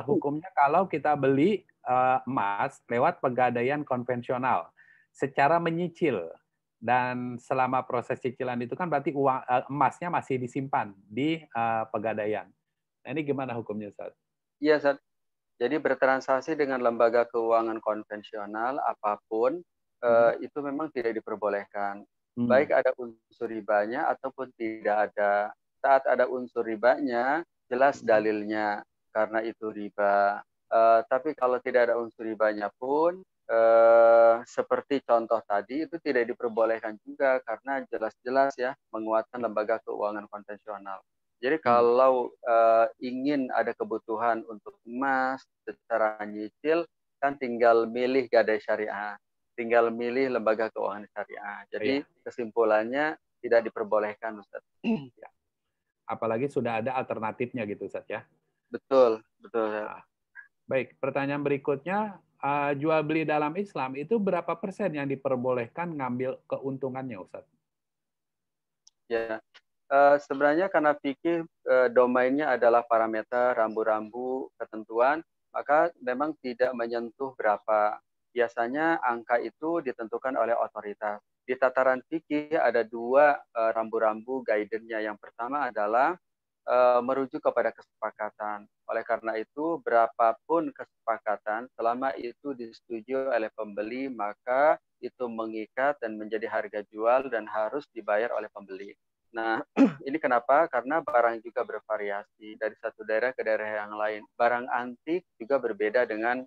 hukumnya kalau kita beli emas lewat pegadaian konvensional secara menyicil, dan selama proses cicilan itu kan berarti uang emasnya masih disimpan di pegadaian. Nah, ini gimana hukumnya Ustaz? Iya Ustaz. Jadi bertransaksi dengan lembaga keuangan konvensional apapun itu memang tidak diperbolehkan. Baik ada unsur ribanya ataupun tidak ada. Saat ada unsur ribanya, jelas dalilnya karena itu riba. Tapi kalau tidak ada unsur ribanya pun, seperti contoh tadi, itu tidak diperbolehkan juga karena jelas-jelas ya menguatkan lembaga keuangan konvensional. Jadi kalau ingin ada kebutuhan untuk emas secara nyicil, kan tinggal milih gadai syariah, tinggal milih lembaga keuangan syariah. Jadi kesimpulannya tidak diperbolehkan, Ustaz. Apalagi sudah ada alternatifnya gitu Ustaz ya. Betul. Nah, baik, pertanyaan berikutnya, jual beli dalam Islam itu berapa persen yang diperbolehkan ngambil keuntungannya Ustaz? Ya, sebenarnya karena fikih domainnya adalah parameter, rambu-rambu, ketentuan, maka memang tidak menyentuh berapa. Biasanya angka itu ditentukan oleh otoritas. Di tataran fikih ada dua rambu-rambu guidance-nya. Yang pertama adalah merujuk kepada kesepakatan. Oleh karena itu, berapapun kesepakatan, selama itu disetujui oleh pembeli, maka itu mengikat dan menjadi harga jual dan harus dibayar oleh pembeli. Nah, ini kenapa? Karena barang juga bervariasi dari satu daerah ke daerah yang lain. Barang antik juga berbeda dengan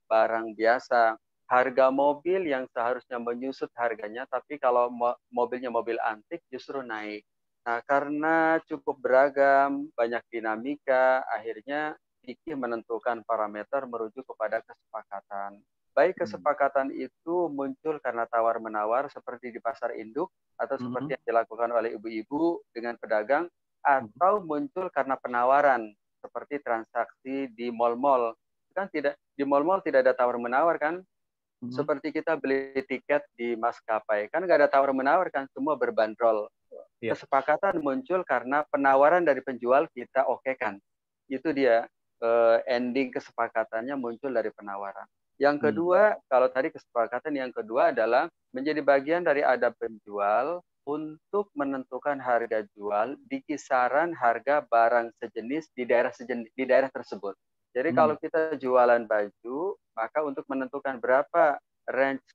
barang biasa. Harga mobil yang seharusnya menyusut harganya, tapi kalau mobilnya mobil antik justru naik. Nah, karena cukup beragam, banyak dinamika, akhirnya fikih menentukan parameter merujuk kepada kesepakatan. Baik kesepakatan itu muncul karena tawar-menawar seperti di pasar induk, atau seperti yang dilakukan oleh ibu-ibu dengan pedagang, atau muncul karena penawaran seperti transaksi di mal-mal. Kan tidak, di mal-mal tidak ada tawar-menawar kan? Seperti kita beli tiket di maskapai, kan nggak ada tawar-menawar kan, semua berbandrol. Kesepakatan muncul karena penawaran dari penjual kita okekan. Itu dia ending kesepakatannya muncul dari penawaran. Yang kedua, kalau tadi kesepakatan yang kedua adalah menjadi bagian dari adab penjual, untuk menentukan harga jual di kisaran harga barang sejenis di daerah tersebut. Jadi kalau kita jualan baju, maka untuk menentukan berapa range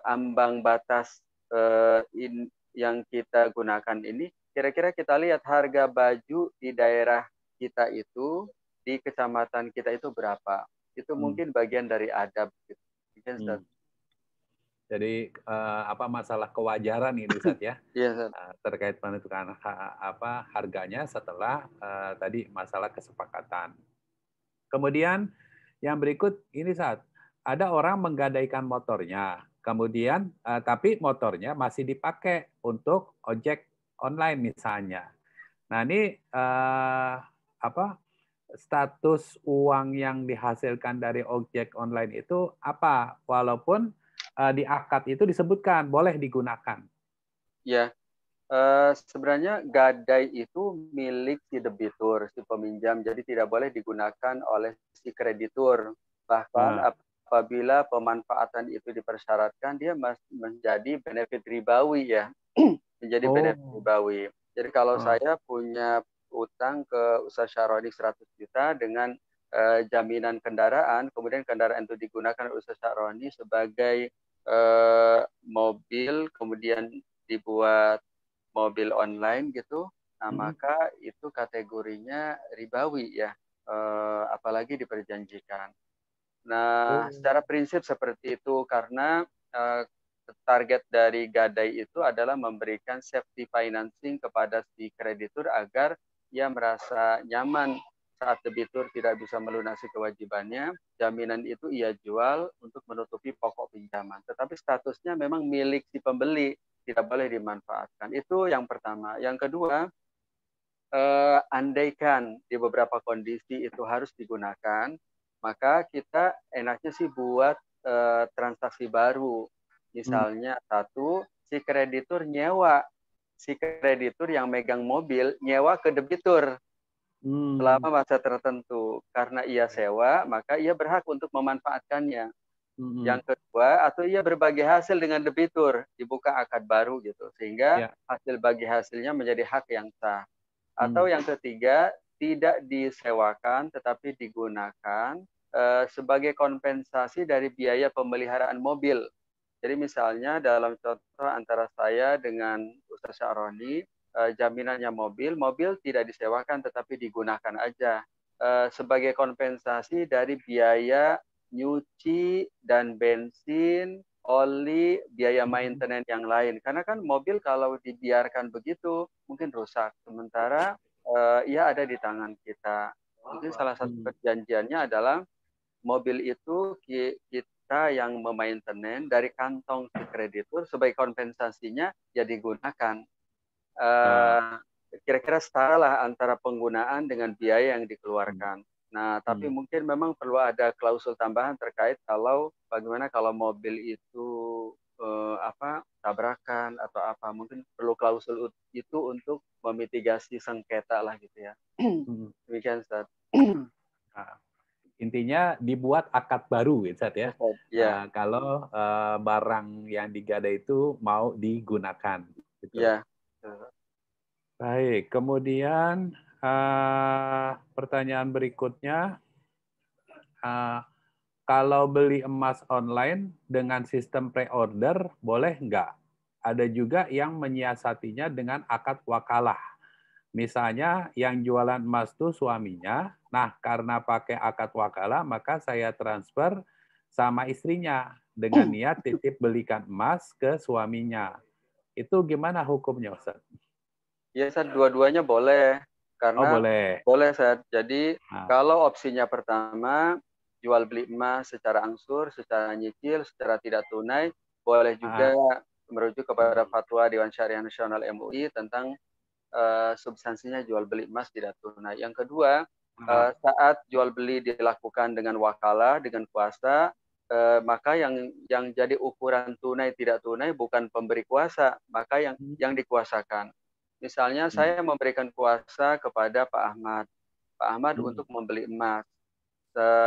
ambang batas yang kita gunakan ini, kira-kira kita lihat harga baju di daerah kita itu, di kecamatan kita itu berapa. Itu mungkin bagian dari adab. Gitu. Jadi masalah kewajaran ini Ustaz ya, Iya, terkait menentukan harganya setelah tadi masalah kesepakatan. Kemudian yang berikut ini Ustaz, ada orang menggadaikan motornya, kemudian tapi motornya masih dipakai untuk ojek online misalnya. Nah ini status uang yang dihasilkan dari ojek online itu apa? Walaupun di akad itu disebutkan boleh digunakan. Ya, sebenarnya gadai itu milik si debitur, si peminjam, jadi tidak boleh digunakan oleh si kreditur. Bahkan apabila pemanfaatan itu dipersyaratkan, dia menjadi benefit ribawi ya, menjadi benefit ribawi. Jadi kalau saya punya utang ke Ustaz Syaroni 100 juta dengan jaminan kendaraan, kemudian kendaraan itu digunakan oleh Ustaz Syaroni sebagai mobil, kemudian dibuat mobil online gitu, nah maka itu kategorinya ribawi ya, apalagi diperjanjikan. Nah, secara prinsip seperti itu karena target dari gadai itu adalah memberikan safety financing kepada si kreditur agar ia merasa nyaman saat debitur tidak bisa melunasi kewajibannya, jaminan itu ia jual untuk menutupi pokok pinjaman. Tetapi statusnya memang milik si pembeli, tidak boleh dimanfaatkan. Itu yang pertama. Yang kedua, andaikan di beberapa kondisi itu harus digunakan, maka kita enaknya sih buat transaksi baru. Misalnya satu, si kreditur nyewa. Si kreditur yang megang mobil nyewa ke debitur selama masa tertentu. Karena ia sewa, maka ia berhak untuk memanfaatkannya. Yang kedua, atau ia berbagi hasil dengan debitur, dibuka akad baru gitu, sehingga hasil bagi hasilnya menjadi hak yang sah. Atau yang ketiga, tidak disewakan tetapi digunakan sebagai kompensasi dari biaya pemeliharaan mobil. Jadi misalnya dalam contoh antara saya dengan Ustaz Syaroni, jaminannya mobil tidak disewakan tetapi digunakan aja sebagai kompensasi dari biaya nyuci dan bensin, oli, biaya maintenance yang lain. Karena kan mobil kalau dibiarkan begitu mungkin rusak. Sementara ia ada di tangan kita. Mungkin salah satu perjanjiannya adalah mobil itu kita yang memaintenance dari kantong si kreditur sebagai kompensasinya ya digunakan. Kira-kira setara lah antara penggunaan dengan biaya yang dikeluarkan. Nah, tapi mungkin memang perlu ada klausul tambahan terkait bagaimana kalau mobil itu tabrakan atau apa, mungkin perlu klausul itu untuk memitigasi sengketa lah gitu ya. Demikian Ustaz. Intinya dibuat akad baru Ustaz ya. Ya. Kalau barang yang digadai itu mau digunakan. Gitu. Ya. Baik, kemudian pertanyaan berikutnya, kalau beli emas online dengan sistem pre-order, boleh nggak? Ada juga yang menyiasatinya dengan akad wakalah. Misalnya yang jualan emas itu suaminya, nah karena pakai akad wakalah, maka saya transfer sama istrinya dengan niat titip belikan emas ke suaminya. Itu gimana hukumnya, Ustaz? Ya, Ustaz, dua-duanya boleh. Karena boleh, Ustaz. Jadi kalau opsinya pertama, jual beli emas secara angsur, secara nyicil, secara tidak tunai, boleh juga merujuk kepada fatwa Dewan Syariah Nasional MUI tentang substansinya jual beli emas tidak tunai. Yang kedua, saat jual beli dilakukan dengan wakalah, dengan kuasa, maka yang jadi ukuran tunai tidak tunai bukan pemberi kuasa, maka yang dikuasakan. Misalnya saya memberikan kuasa kepada Pak Ahmad untuk membeli emas.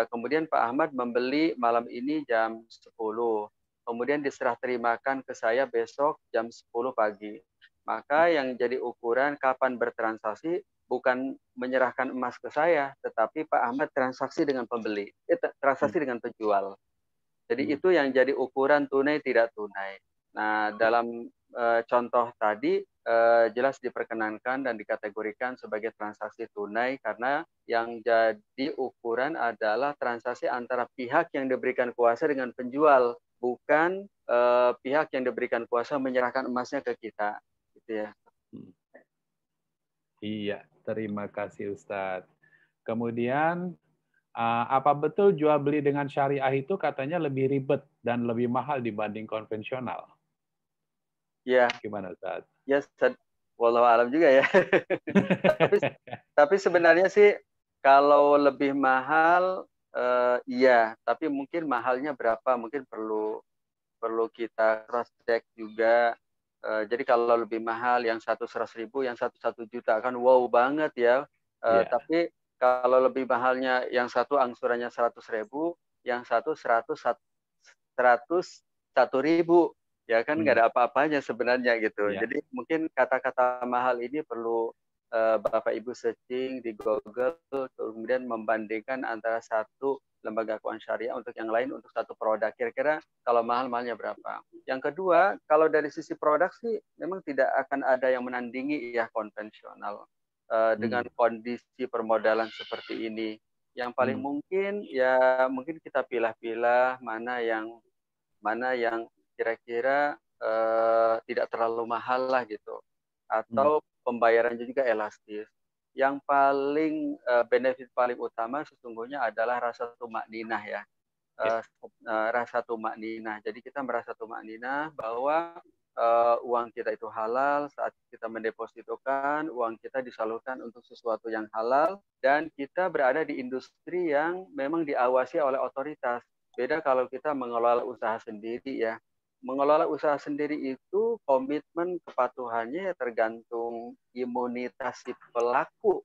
Kemudian Pak Ahmad membeli malam ini jam 10. kemudian diserah terimakan ke saya besok jam 10 pagi. Maka yang jadi ukuran kapan bertransaksi bukan menyerahkan emas ke saya, tetapi Pak Ahmad transaksi dengan pembeli, transaksi dengan penjual. Jadi itu yang jadi ukuran tunai tidak tunai. Nah, dalam contoh tadi jelas diperkenankan dan dikategorikan sebagai transaksi tunai karena yang jadi ukuran adalah transaksi antara pihak yang diberikan kuasa dengan penjual, bukan pihak yang diberikan kuasa menyerahkan emasnya ke kita. Gitu ya. Iya, terima kasih Ustadz. Kemudian, apa betul jual beli dengan syariah itu katanya lebih ribet dan lebih mahal dibanding konvensional? Ya, Gimana Ustadz? ya, wallahu alam juga ya. tapi sebenarnya sih kalau lebih mahal, iya. Tapi mungkin mahalnya berapa? Mungkin perlu kita cross check juga. Jadi kalau lebih mahal yang 100.000, yang 1 juta kan wow banget ya. Tapi kalau lebih mahalnya yang satu angsurannya 100.000, yang satu 101.000, ya kan nggak ada apa-apanya sebenarnya gitu. Jadi mungkin kata-kata mahal ini perlu Bapak Ibu searching di Google, kemudian membandingkan antara satu lembaga keuangan syariah untuk yang lain untuk satu produk. Kira-kira kalau mahal-mahalnya berapa? Yang kedua, kalau dari sisi produk sih memang tidak akan ada yang menandingi ya konvensional dengan kondisi permodalan seperti ini. Yang paling mungkin ya mungkin kita pilah-pilah mana yang kira-kira tidak terlalu mahal lah gitu, atau pembayarannya juga elastis. Yang paling benefit paling utama sesungguhnya adalah rasa tumakninah ya. Rasa tumakninah. Jadi kita merasa tumakninah bahwa uang kita itu halal, saat kita mendepositokan uang kita disalurkan untuk sesuatu yang halal, dan kita berada di industri yang memang diawasi oleh otoritas. Beda kalau kita mengelola usaha sendiri ya. Mengelola usaha sendiri itu komitmen kepatuhannya tergantung imunitas si pelaku.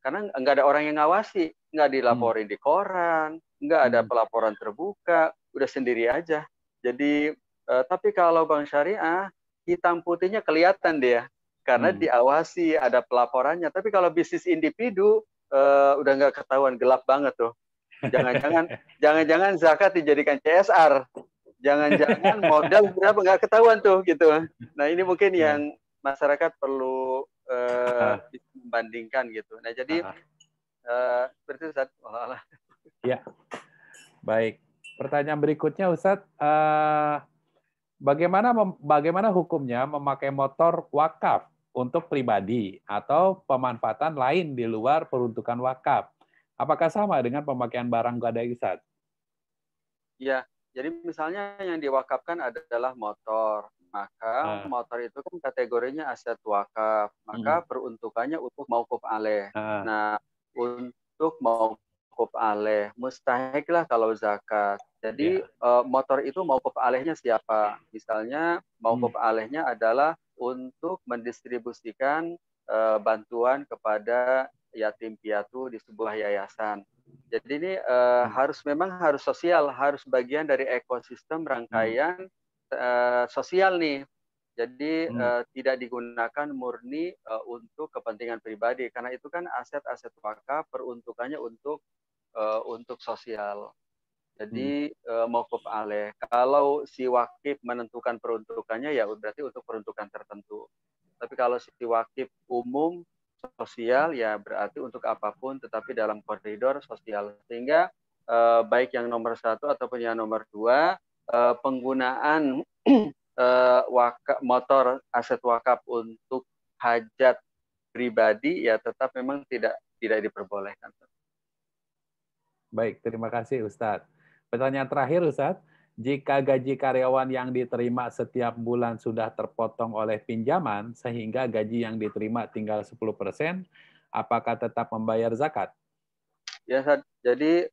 Karena nggak ada orang yang ngawasi, nggak dilaporin di koran, nggak ada pelaporan terbuka, udah sendiri aja. Jadi, tapi kalau bank syariah, hitam putihnya kelihatan dia, karena diawasi, ada pelaporannya. Tapi kalau bisnis individu, udah nggak ketahuan, gelap banget tuh. Jangan-jangan zakat dijadikan CSR. Jangan-jangan modal berapa nggak ketahuan tuh gitu. Nah ini mungkin yang masyarakat perlu bisa membandingkan gitu. Nah jadi seperti itu Ustaz. Ya, baik. Pertanyaan berikutnya Ustadz, bagaimana hukumnya memakai motor wakaf untuk pribadi atau pemanfaatan lain di luar peruntukan wakaf? Apakah sama dengan pemakaian barang gadai Ustadz? Iya. Jadi misalnya yang diwakafkan adalah motor, maka motor itu kan kategorinya aset wakaf, maka peruntukannya untuk mauquf alaih. Nah, untuk mauquf alaih, mustahik lah kalau zakat. Jadi motor itu mauquf alaihnya siapa? Misalnya mauquf alaihnya adalah untuk mendistribusikan bantuan kepada yatim piatu di sebuah yayasan. Jadi ini memang harus sosial, harus bagian dari ekosistem rangkaian sosial nih. Jadi tidak digunakan murni untuk kepentingan pribadi, karena itu kan aset-aset wakaf peruntukannya untuk sosial. Jadi mauquf alaih. Kalau si wakif menentukan peruntukannya ya berarti untuk peruntukan tertentu. Tapi kalau si wakif umum sosial ya berarti untuk apapun tetapi dalam koridor sosial, sehingga baik yang nomor 1 ataupun yang nomor 2 penggunaan motor aset wakaf untuk hajat pribadi ya tetap memang tidak diperbolehkan. Baik, terima kasih Ustadz. Pertanyaan terakhir Ustadz, jika gaji karyawan yang diterima setiap bulan sudah terpotong oleh pinjaman, sehingga gaji yang diterima tinggal 10%, apakah tetap membayar zakat? Ya, jadi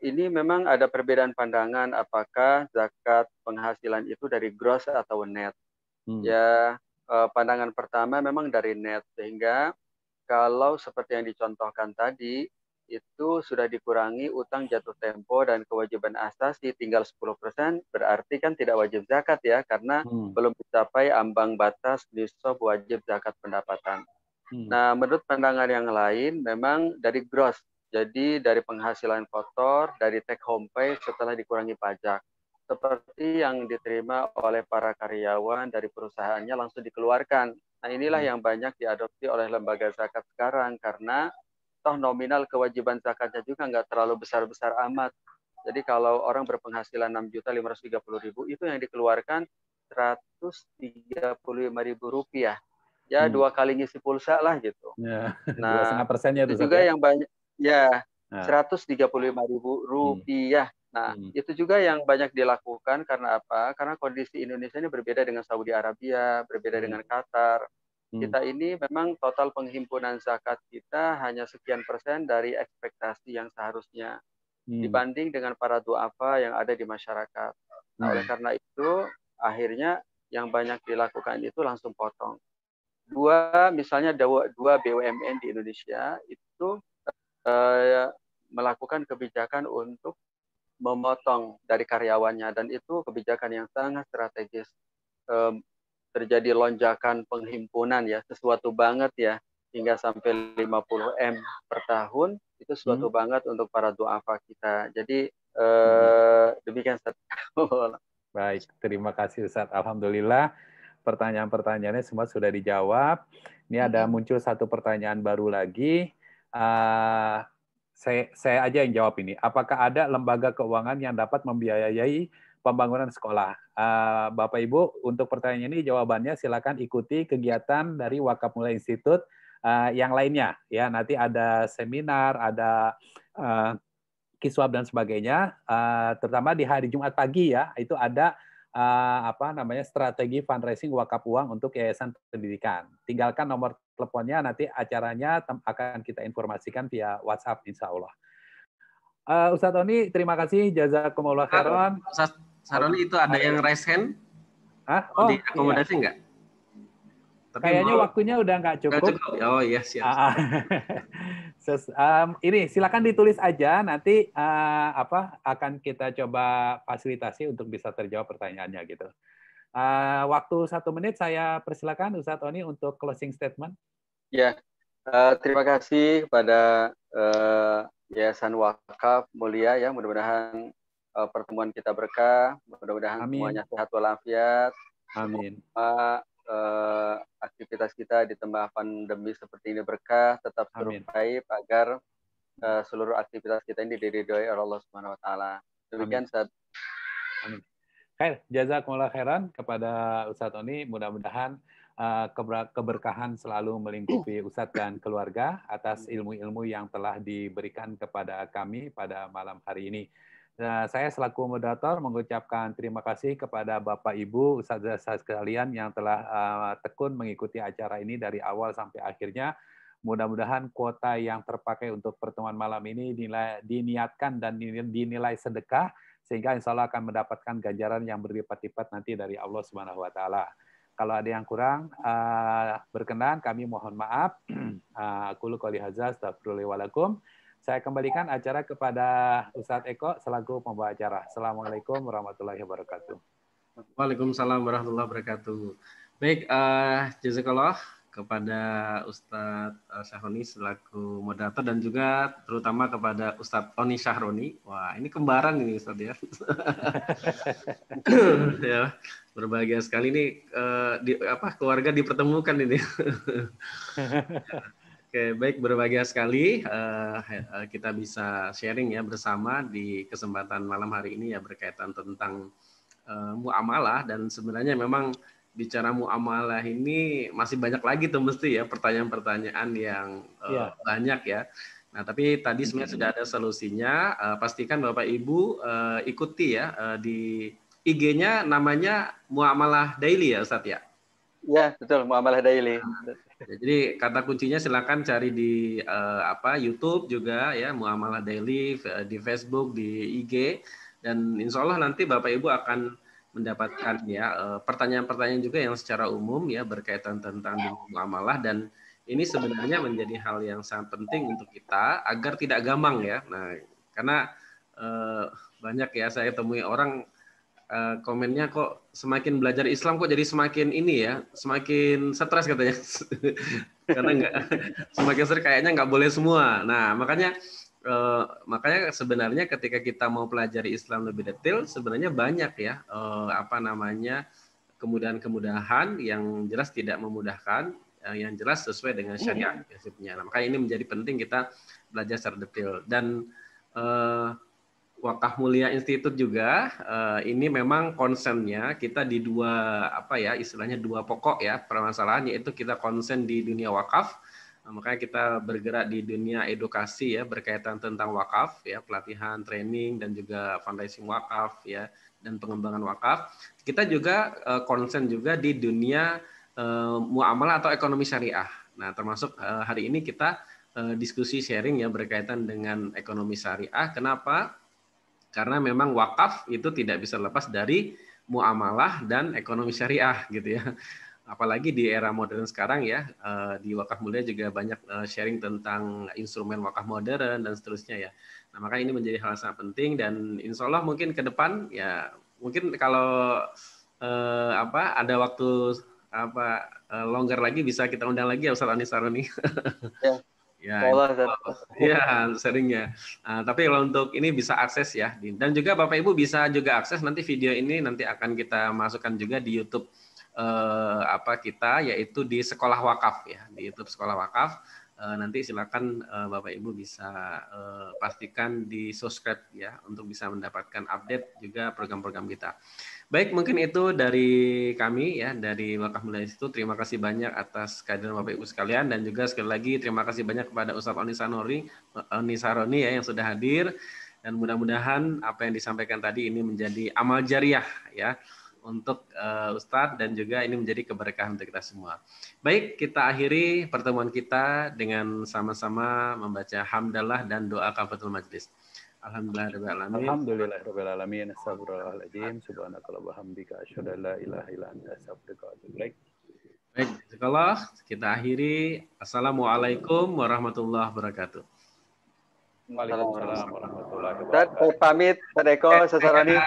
ini memang ada perbedaan pandangan apakah zakat penghasilan itu dari gross atau net. Ya, pandangan pertama memang dari net, sehingga kalau seperti yang dicontohkan tadi, itu sudah dikurangi utang jatuh tempo dan kewajiban asasi tinggal 10%, berarti kan tidak wajib zakat ya, karena belum mencapai ambang batas nisab wajib zakat pendapatan. Nah, menurut pandangan yang lain, memang dari gross, jadi dari penghasilan kotor, dari take home pay setelah dikurangi pajak. Seperti yang diterima oleh para karyawan dari perusahaannya langsung dikeluarkan. Nah, inilah yang banyak diadopsi oleh lembaga zakat sekarang, karena toh nominal kewajiban zakatnya juga nggak terlalu besar-besar amat. Jadi kalau orang berpenghasilan 6.530.000 itu yang dikeluarkan Rp135.000. Ya 2 kali ngisi pulsa lah gitu. Ya, Nah 2,5%-nya itu juga yang banyak ya Rp135.000. Nah itu juga yang banyak dilakukan karena apa? Karena kondisi Indonesia ini berbeda dengan Saudi Arabia, berbeda dengan Qatar. Kita ini memang total penghimpunan zakat kita hanya sekian persen dari ekspektasi yang seharusnya dibanding dengan para duafa yang ada di masyarakat. Nah, oleh karena itu akhirnya yang banyak dilakukan itu langsung potong. Misalnya dua BUMN di Indonesia itu melakukan kebijakan untuk memotong dari karyawannya, dan itu kebijakan yang sangat strategis. Terjadi lonjakan penghimpunan ya, sesuatu banget ya, hingga sampai 50 M per tahun, itu sesuatu banget untuk para duafa kita. Jadi demikian Ustaz. Baik, terima kasih Ustaz. Alhamdulillah pertanyaan-pertanyaannya semua sudah dijawab. Ini ada muncul satu pertanyaan baru lagi. Saya aja yang jawab ini. Apakah ada lembaga keuangan yang dapat membiayai pembangunan sekolah? Bapak Ibu, untuk pertanyaan ini jawabannya silakan ikuti kegiatan dari Wakaf Mulia Institute yang lainnya. Ya, nanti ada seminar, ada kiswab dan sebagainya. Terutama di hari Jumat pagi ya, itu ada strategi fundraising wakaf uang untuk yayasan pendidikan. Tinggalkan nomor teleponnya, nanti acaranya akan kita informasikan via WhatsApp insya Allah. Ustadz Tony, terima kasih, jazakumullah khairan. Ustadz Saroni, itu ada yang raise hand? Oh, diakomodasi nggak? Tapi kayaknya waktunya udah nggak cukup. Oh iya, siap. Ini silakan ditulis aja, nanti akan kita coba fasilitasi untuk bisa terjawab pertanyaannya gitu. Waktu 1 menit saya persilakan Ustadz Tony untuk closing statement. Ya, terima kasih kepada Yayasan Wakaf Mulia ya, mudah-mudahan pertemuan kita berkah, mudah-mudahan semuanya sehat walafiat. Amin. Aktivitas kita di tengah pandemi seperti ini berkah, tetap survive agar seluruh aktivitas kita ini diridhoi oleh Allah Subhanahu wa taala. Demikian Ustaz. Amin. Khair, jazakumullah khairan kepada Ustadz Tony, mudah-mudahan keberkahan selalu melingkupi Ustadz dan keluarga atas ilmu-ilmu yang telah diberikan kepada kami pada malam hari ini. Nah, saya selaku moderator mengucapkan terima kasih kepada Bapak Ibu Ustadzah sekalian yang telah tekun mengikuti acara ini dari awal sampai akhirnya. Mudah-mudahan kuota yang terpakai untuk pertemuan malam ini diniatkan dan dinilai sedekah, sehingga insya Allah akan mendapatkan ganjaran yang berlipat-lipat nanti dari Allah Subhanahu wa Ta'ala. Kalau ada yang kurang berkenan, kami mohon maaf. Aku qouli hadza, astaghfirullah wa lakum. Saya kembalikan acara kepada Ustadz Eko selaku pembawa acara. Assalamualaikum warahmatullahi wabarakatuh. Waalaikumsalam warahmatullahi wabarakatuh. Baik, jazakallah kepada Ustadz Syahroni selaku moderator dan juga terutama kepada Ustadz Tony Syahroni. Wah, ini kembaran ini Ustadz ya. Ya, berbahagia sekali ini keluarga dipertemukan ini. Oke, baik, berbahagia sekali kita bisa sharing ya bersama di kesempatan malam hari ini ya berkaitan tentang muamalah, dan sebenarnya memang bicara muamalah ini masih banyak lagi tuh mesti ya pertanyaan-pertanyaan yang banyak ya. Nah, tapi tadi sebenarnya sudah ada solusinya. Pastikan Bapak Ibu ikuti ya di IG-nya namanya Muamalah Daily ya Ustadz ya? Ya, betul, Muamalah Daily. Jadi kata kuncinya silakan cari di YouTube juga ya, Muamalah Daily, di Facebook, di IG, dan insya Allah nanti Bapak Ibu akan mendapatkan ya pertanyaan-pertanyaan juga yang secara umum ya berkaitan tentang muamalah, dan ini sebenarnya menjadi hal yang sangat penting untuk kita agar tidak gamang ya. Nah, karena banyak ya saya temui orang komennya kok semakin belajar Islam kok jadi semakin ini ya, semakin stres katanya. Karena semakin sering kayaknya nggak boleh semua. Nah, makanya sebenarnya ketika kita mau pelajari Islam lebih detail, sebenarnya banyak ya kemudahan-kemudahan yang jelas tidak memudahkan, yang jelas sesuai dengan syariat prinsipnya. Nah, makanya ini menjadi penting kita belajar secara detail. Dan Wakaf Mulia Institute juga ini memang konsennya kita di istilahnya dua pokok ya permasalahan, yaitu kita konsen di dunia wakaf. Makanya kita bergerak di dunia edukasi ya berkaitan tentang wakaf ya, pelatihan, training dan juga fundraising wakaf ya dan pengembangan wakaf. Kita juga konsen juga di dunia muamalah atau ekonomi syariah. Nah, termasuk hari ini kita diskusi sharing ya berkaitan dengan ekonomi syariah. Kenapa? Karena memang wakaf itu tidak bisa lepas dari muamalah dan ekonomi syariah gitu ya. Apalagi di era modern sekarang ya, di Wakaf Mulia juga banyak sharing tentang instrumen wakaf modern dan seterusnya ya. Nah, maka ini menjadi hal sangat penting dan insya Allah mungkin ke depan ya, mungkin kalau ada waktu longgar lagi bisa kita undang lagi ya Ustaz Anis Saroni. Ya, seringnya. Nah, tapi kalau untuk ini bisa akses ya, dan juga Bapak Ibu bisa juga akses nanti video ini nanti akan kita masukkan juga di YouTube kita, yaitu di Sekolah Wakaf ya, di YouTube Sekolah Wakaf. Nanti silakan Bapak Ibu bisa pastikan di subscribe ya untuk bisa mendapatkan update juga program-program kita. Baik, mungkin itu dari kami ya, dari Wakaf Mulia itu. Terima kasih banyak atas kehadiran Bapak Ibu sekalian dan juga sekali lagi terima kasih banyak kepada Ustaz Oni Saroni ya yang sudah hadir, dan mudah-mudahan apa yang disampaikan tadi ini menjadi amal jariah ya untuk Ustadz dan juga ini menjadi keberkahan untuk kita semua. Baik, kita akhiri pertemuan kita dengan sama-sama membaca hamdalah dan doa kafaratul majlis. Alhamdulillahirrahmanirrahim. Astagfirullahaladzim. Subhanakallah wa hamdika. Asyhadu an la ilaha illa anta astaghfiruka wa atubu ilaik. Baik, sekolah kita akhiri. Assalamualaikum warahmatullahi wabarakatuh. Waalaikumsalam warahmatullahi wabarakatuh. Pamit, Pak Eko, Saroni.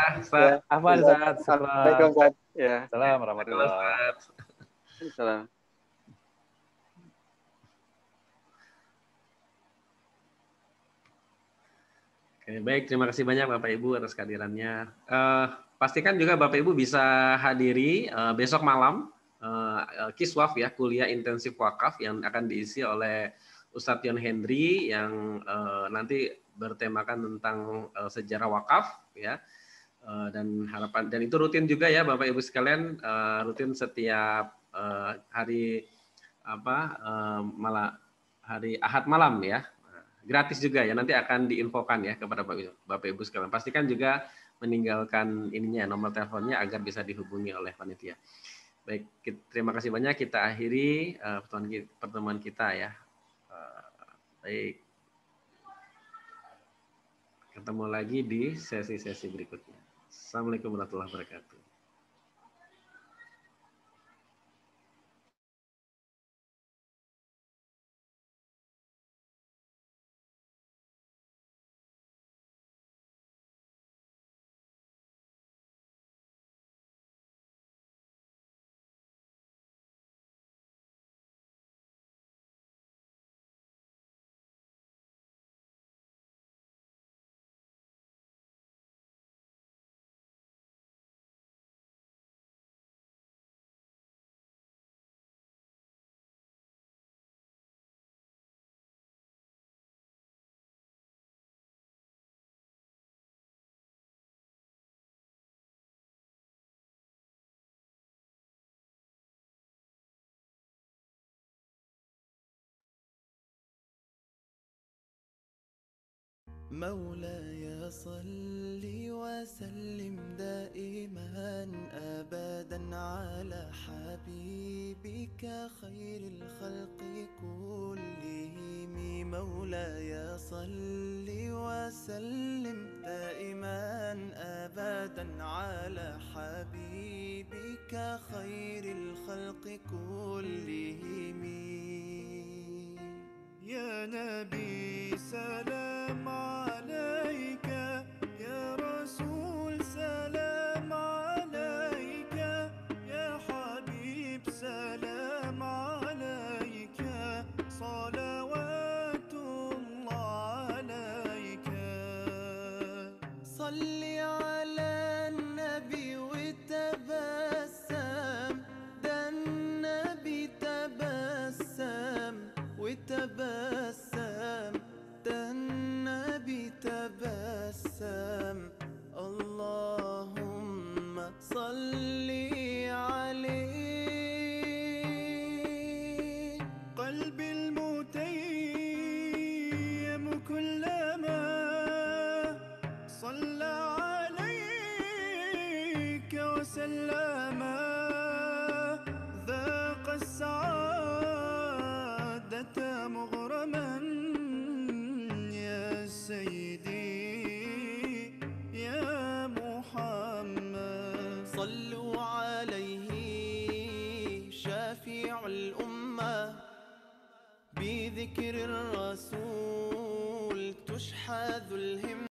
Ahmad, Assalamualaikum, Ustaz. Ya. Assalamualaikum warahmatullahi wabarakatuh. Salam. Oke, baik, terima kasih banyak Bapak Ibu atas kehadirannya. Pastikan juga Bapak Ibu bisa hadiri besok malam Kiswaf ya, kuliah intensif wakaf yang akan diisi oleh Ustadz Yon Hendri yang nanti bertemakan tentang sejarah wakaf ya, dan itu rutin juga ya Bapak Ibu sekalian, rutin setiap hari hari Ahad malam ya. Gratis juga ya, nanti akan diinfokan ya kepada Bapak Ibu sekalian. Pastikan juga meninggalkan nomor teleponnya agar bisa dihubungi oleh panitia. Baik, terima kasih banyak. Kita akhiri pertemuan kita ya. Baik. Ketemu lagi di sesi-sesi berikutnya. Assalamualaikum warahmatullahi wabarakatuh. مولاي صل وسلم دائما أبدا على حبيبك خير الخلق كلهم. مولاي صل وسلم دائما أبدا على حبيبك خير الخلق كلهم. يا نبي سلام عليك، يا رسول سلام عليك، يا حبيب سلام عليك، صلوات الله عليك. صل على النبي وتبسم، ده النبي تبسم وتبسم، ده النبي تبسم. اللهم صل عليه. قلبي المتيم كلما صلى عليك وسلم، ذاق السعادة مغرما يا سيدي يا محمد. صلوا عليه شافع الأمة، بذكر الرسول تشحذ الهمة.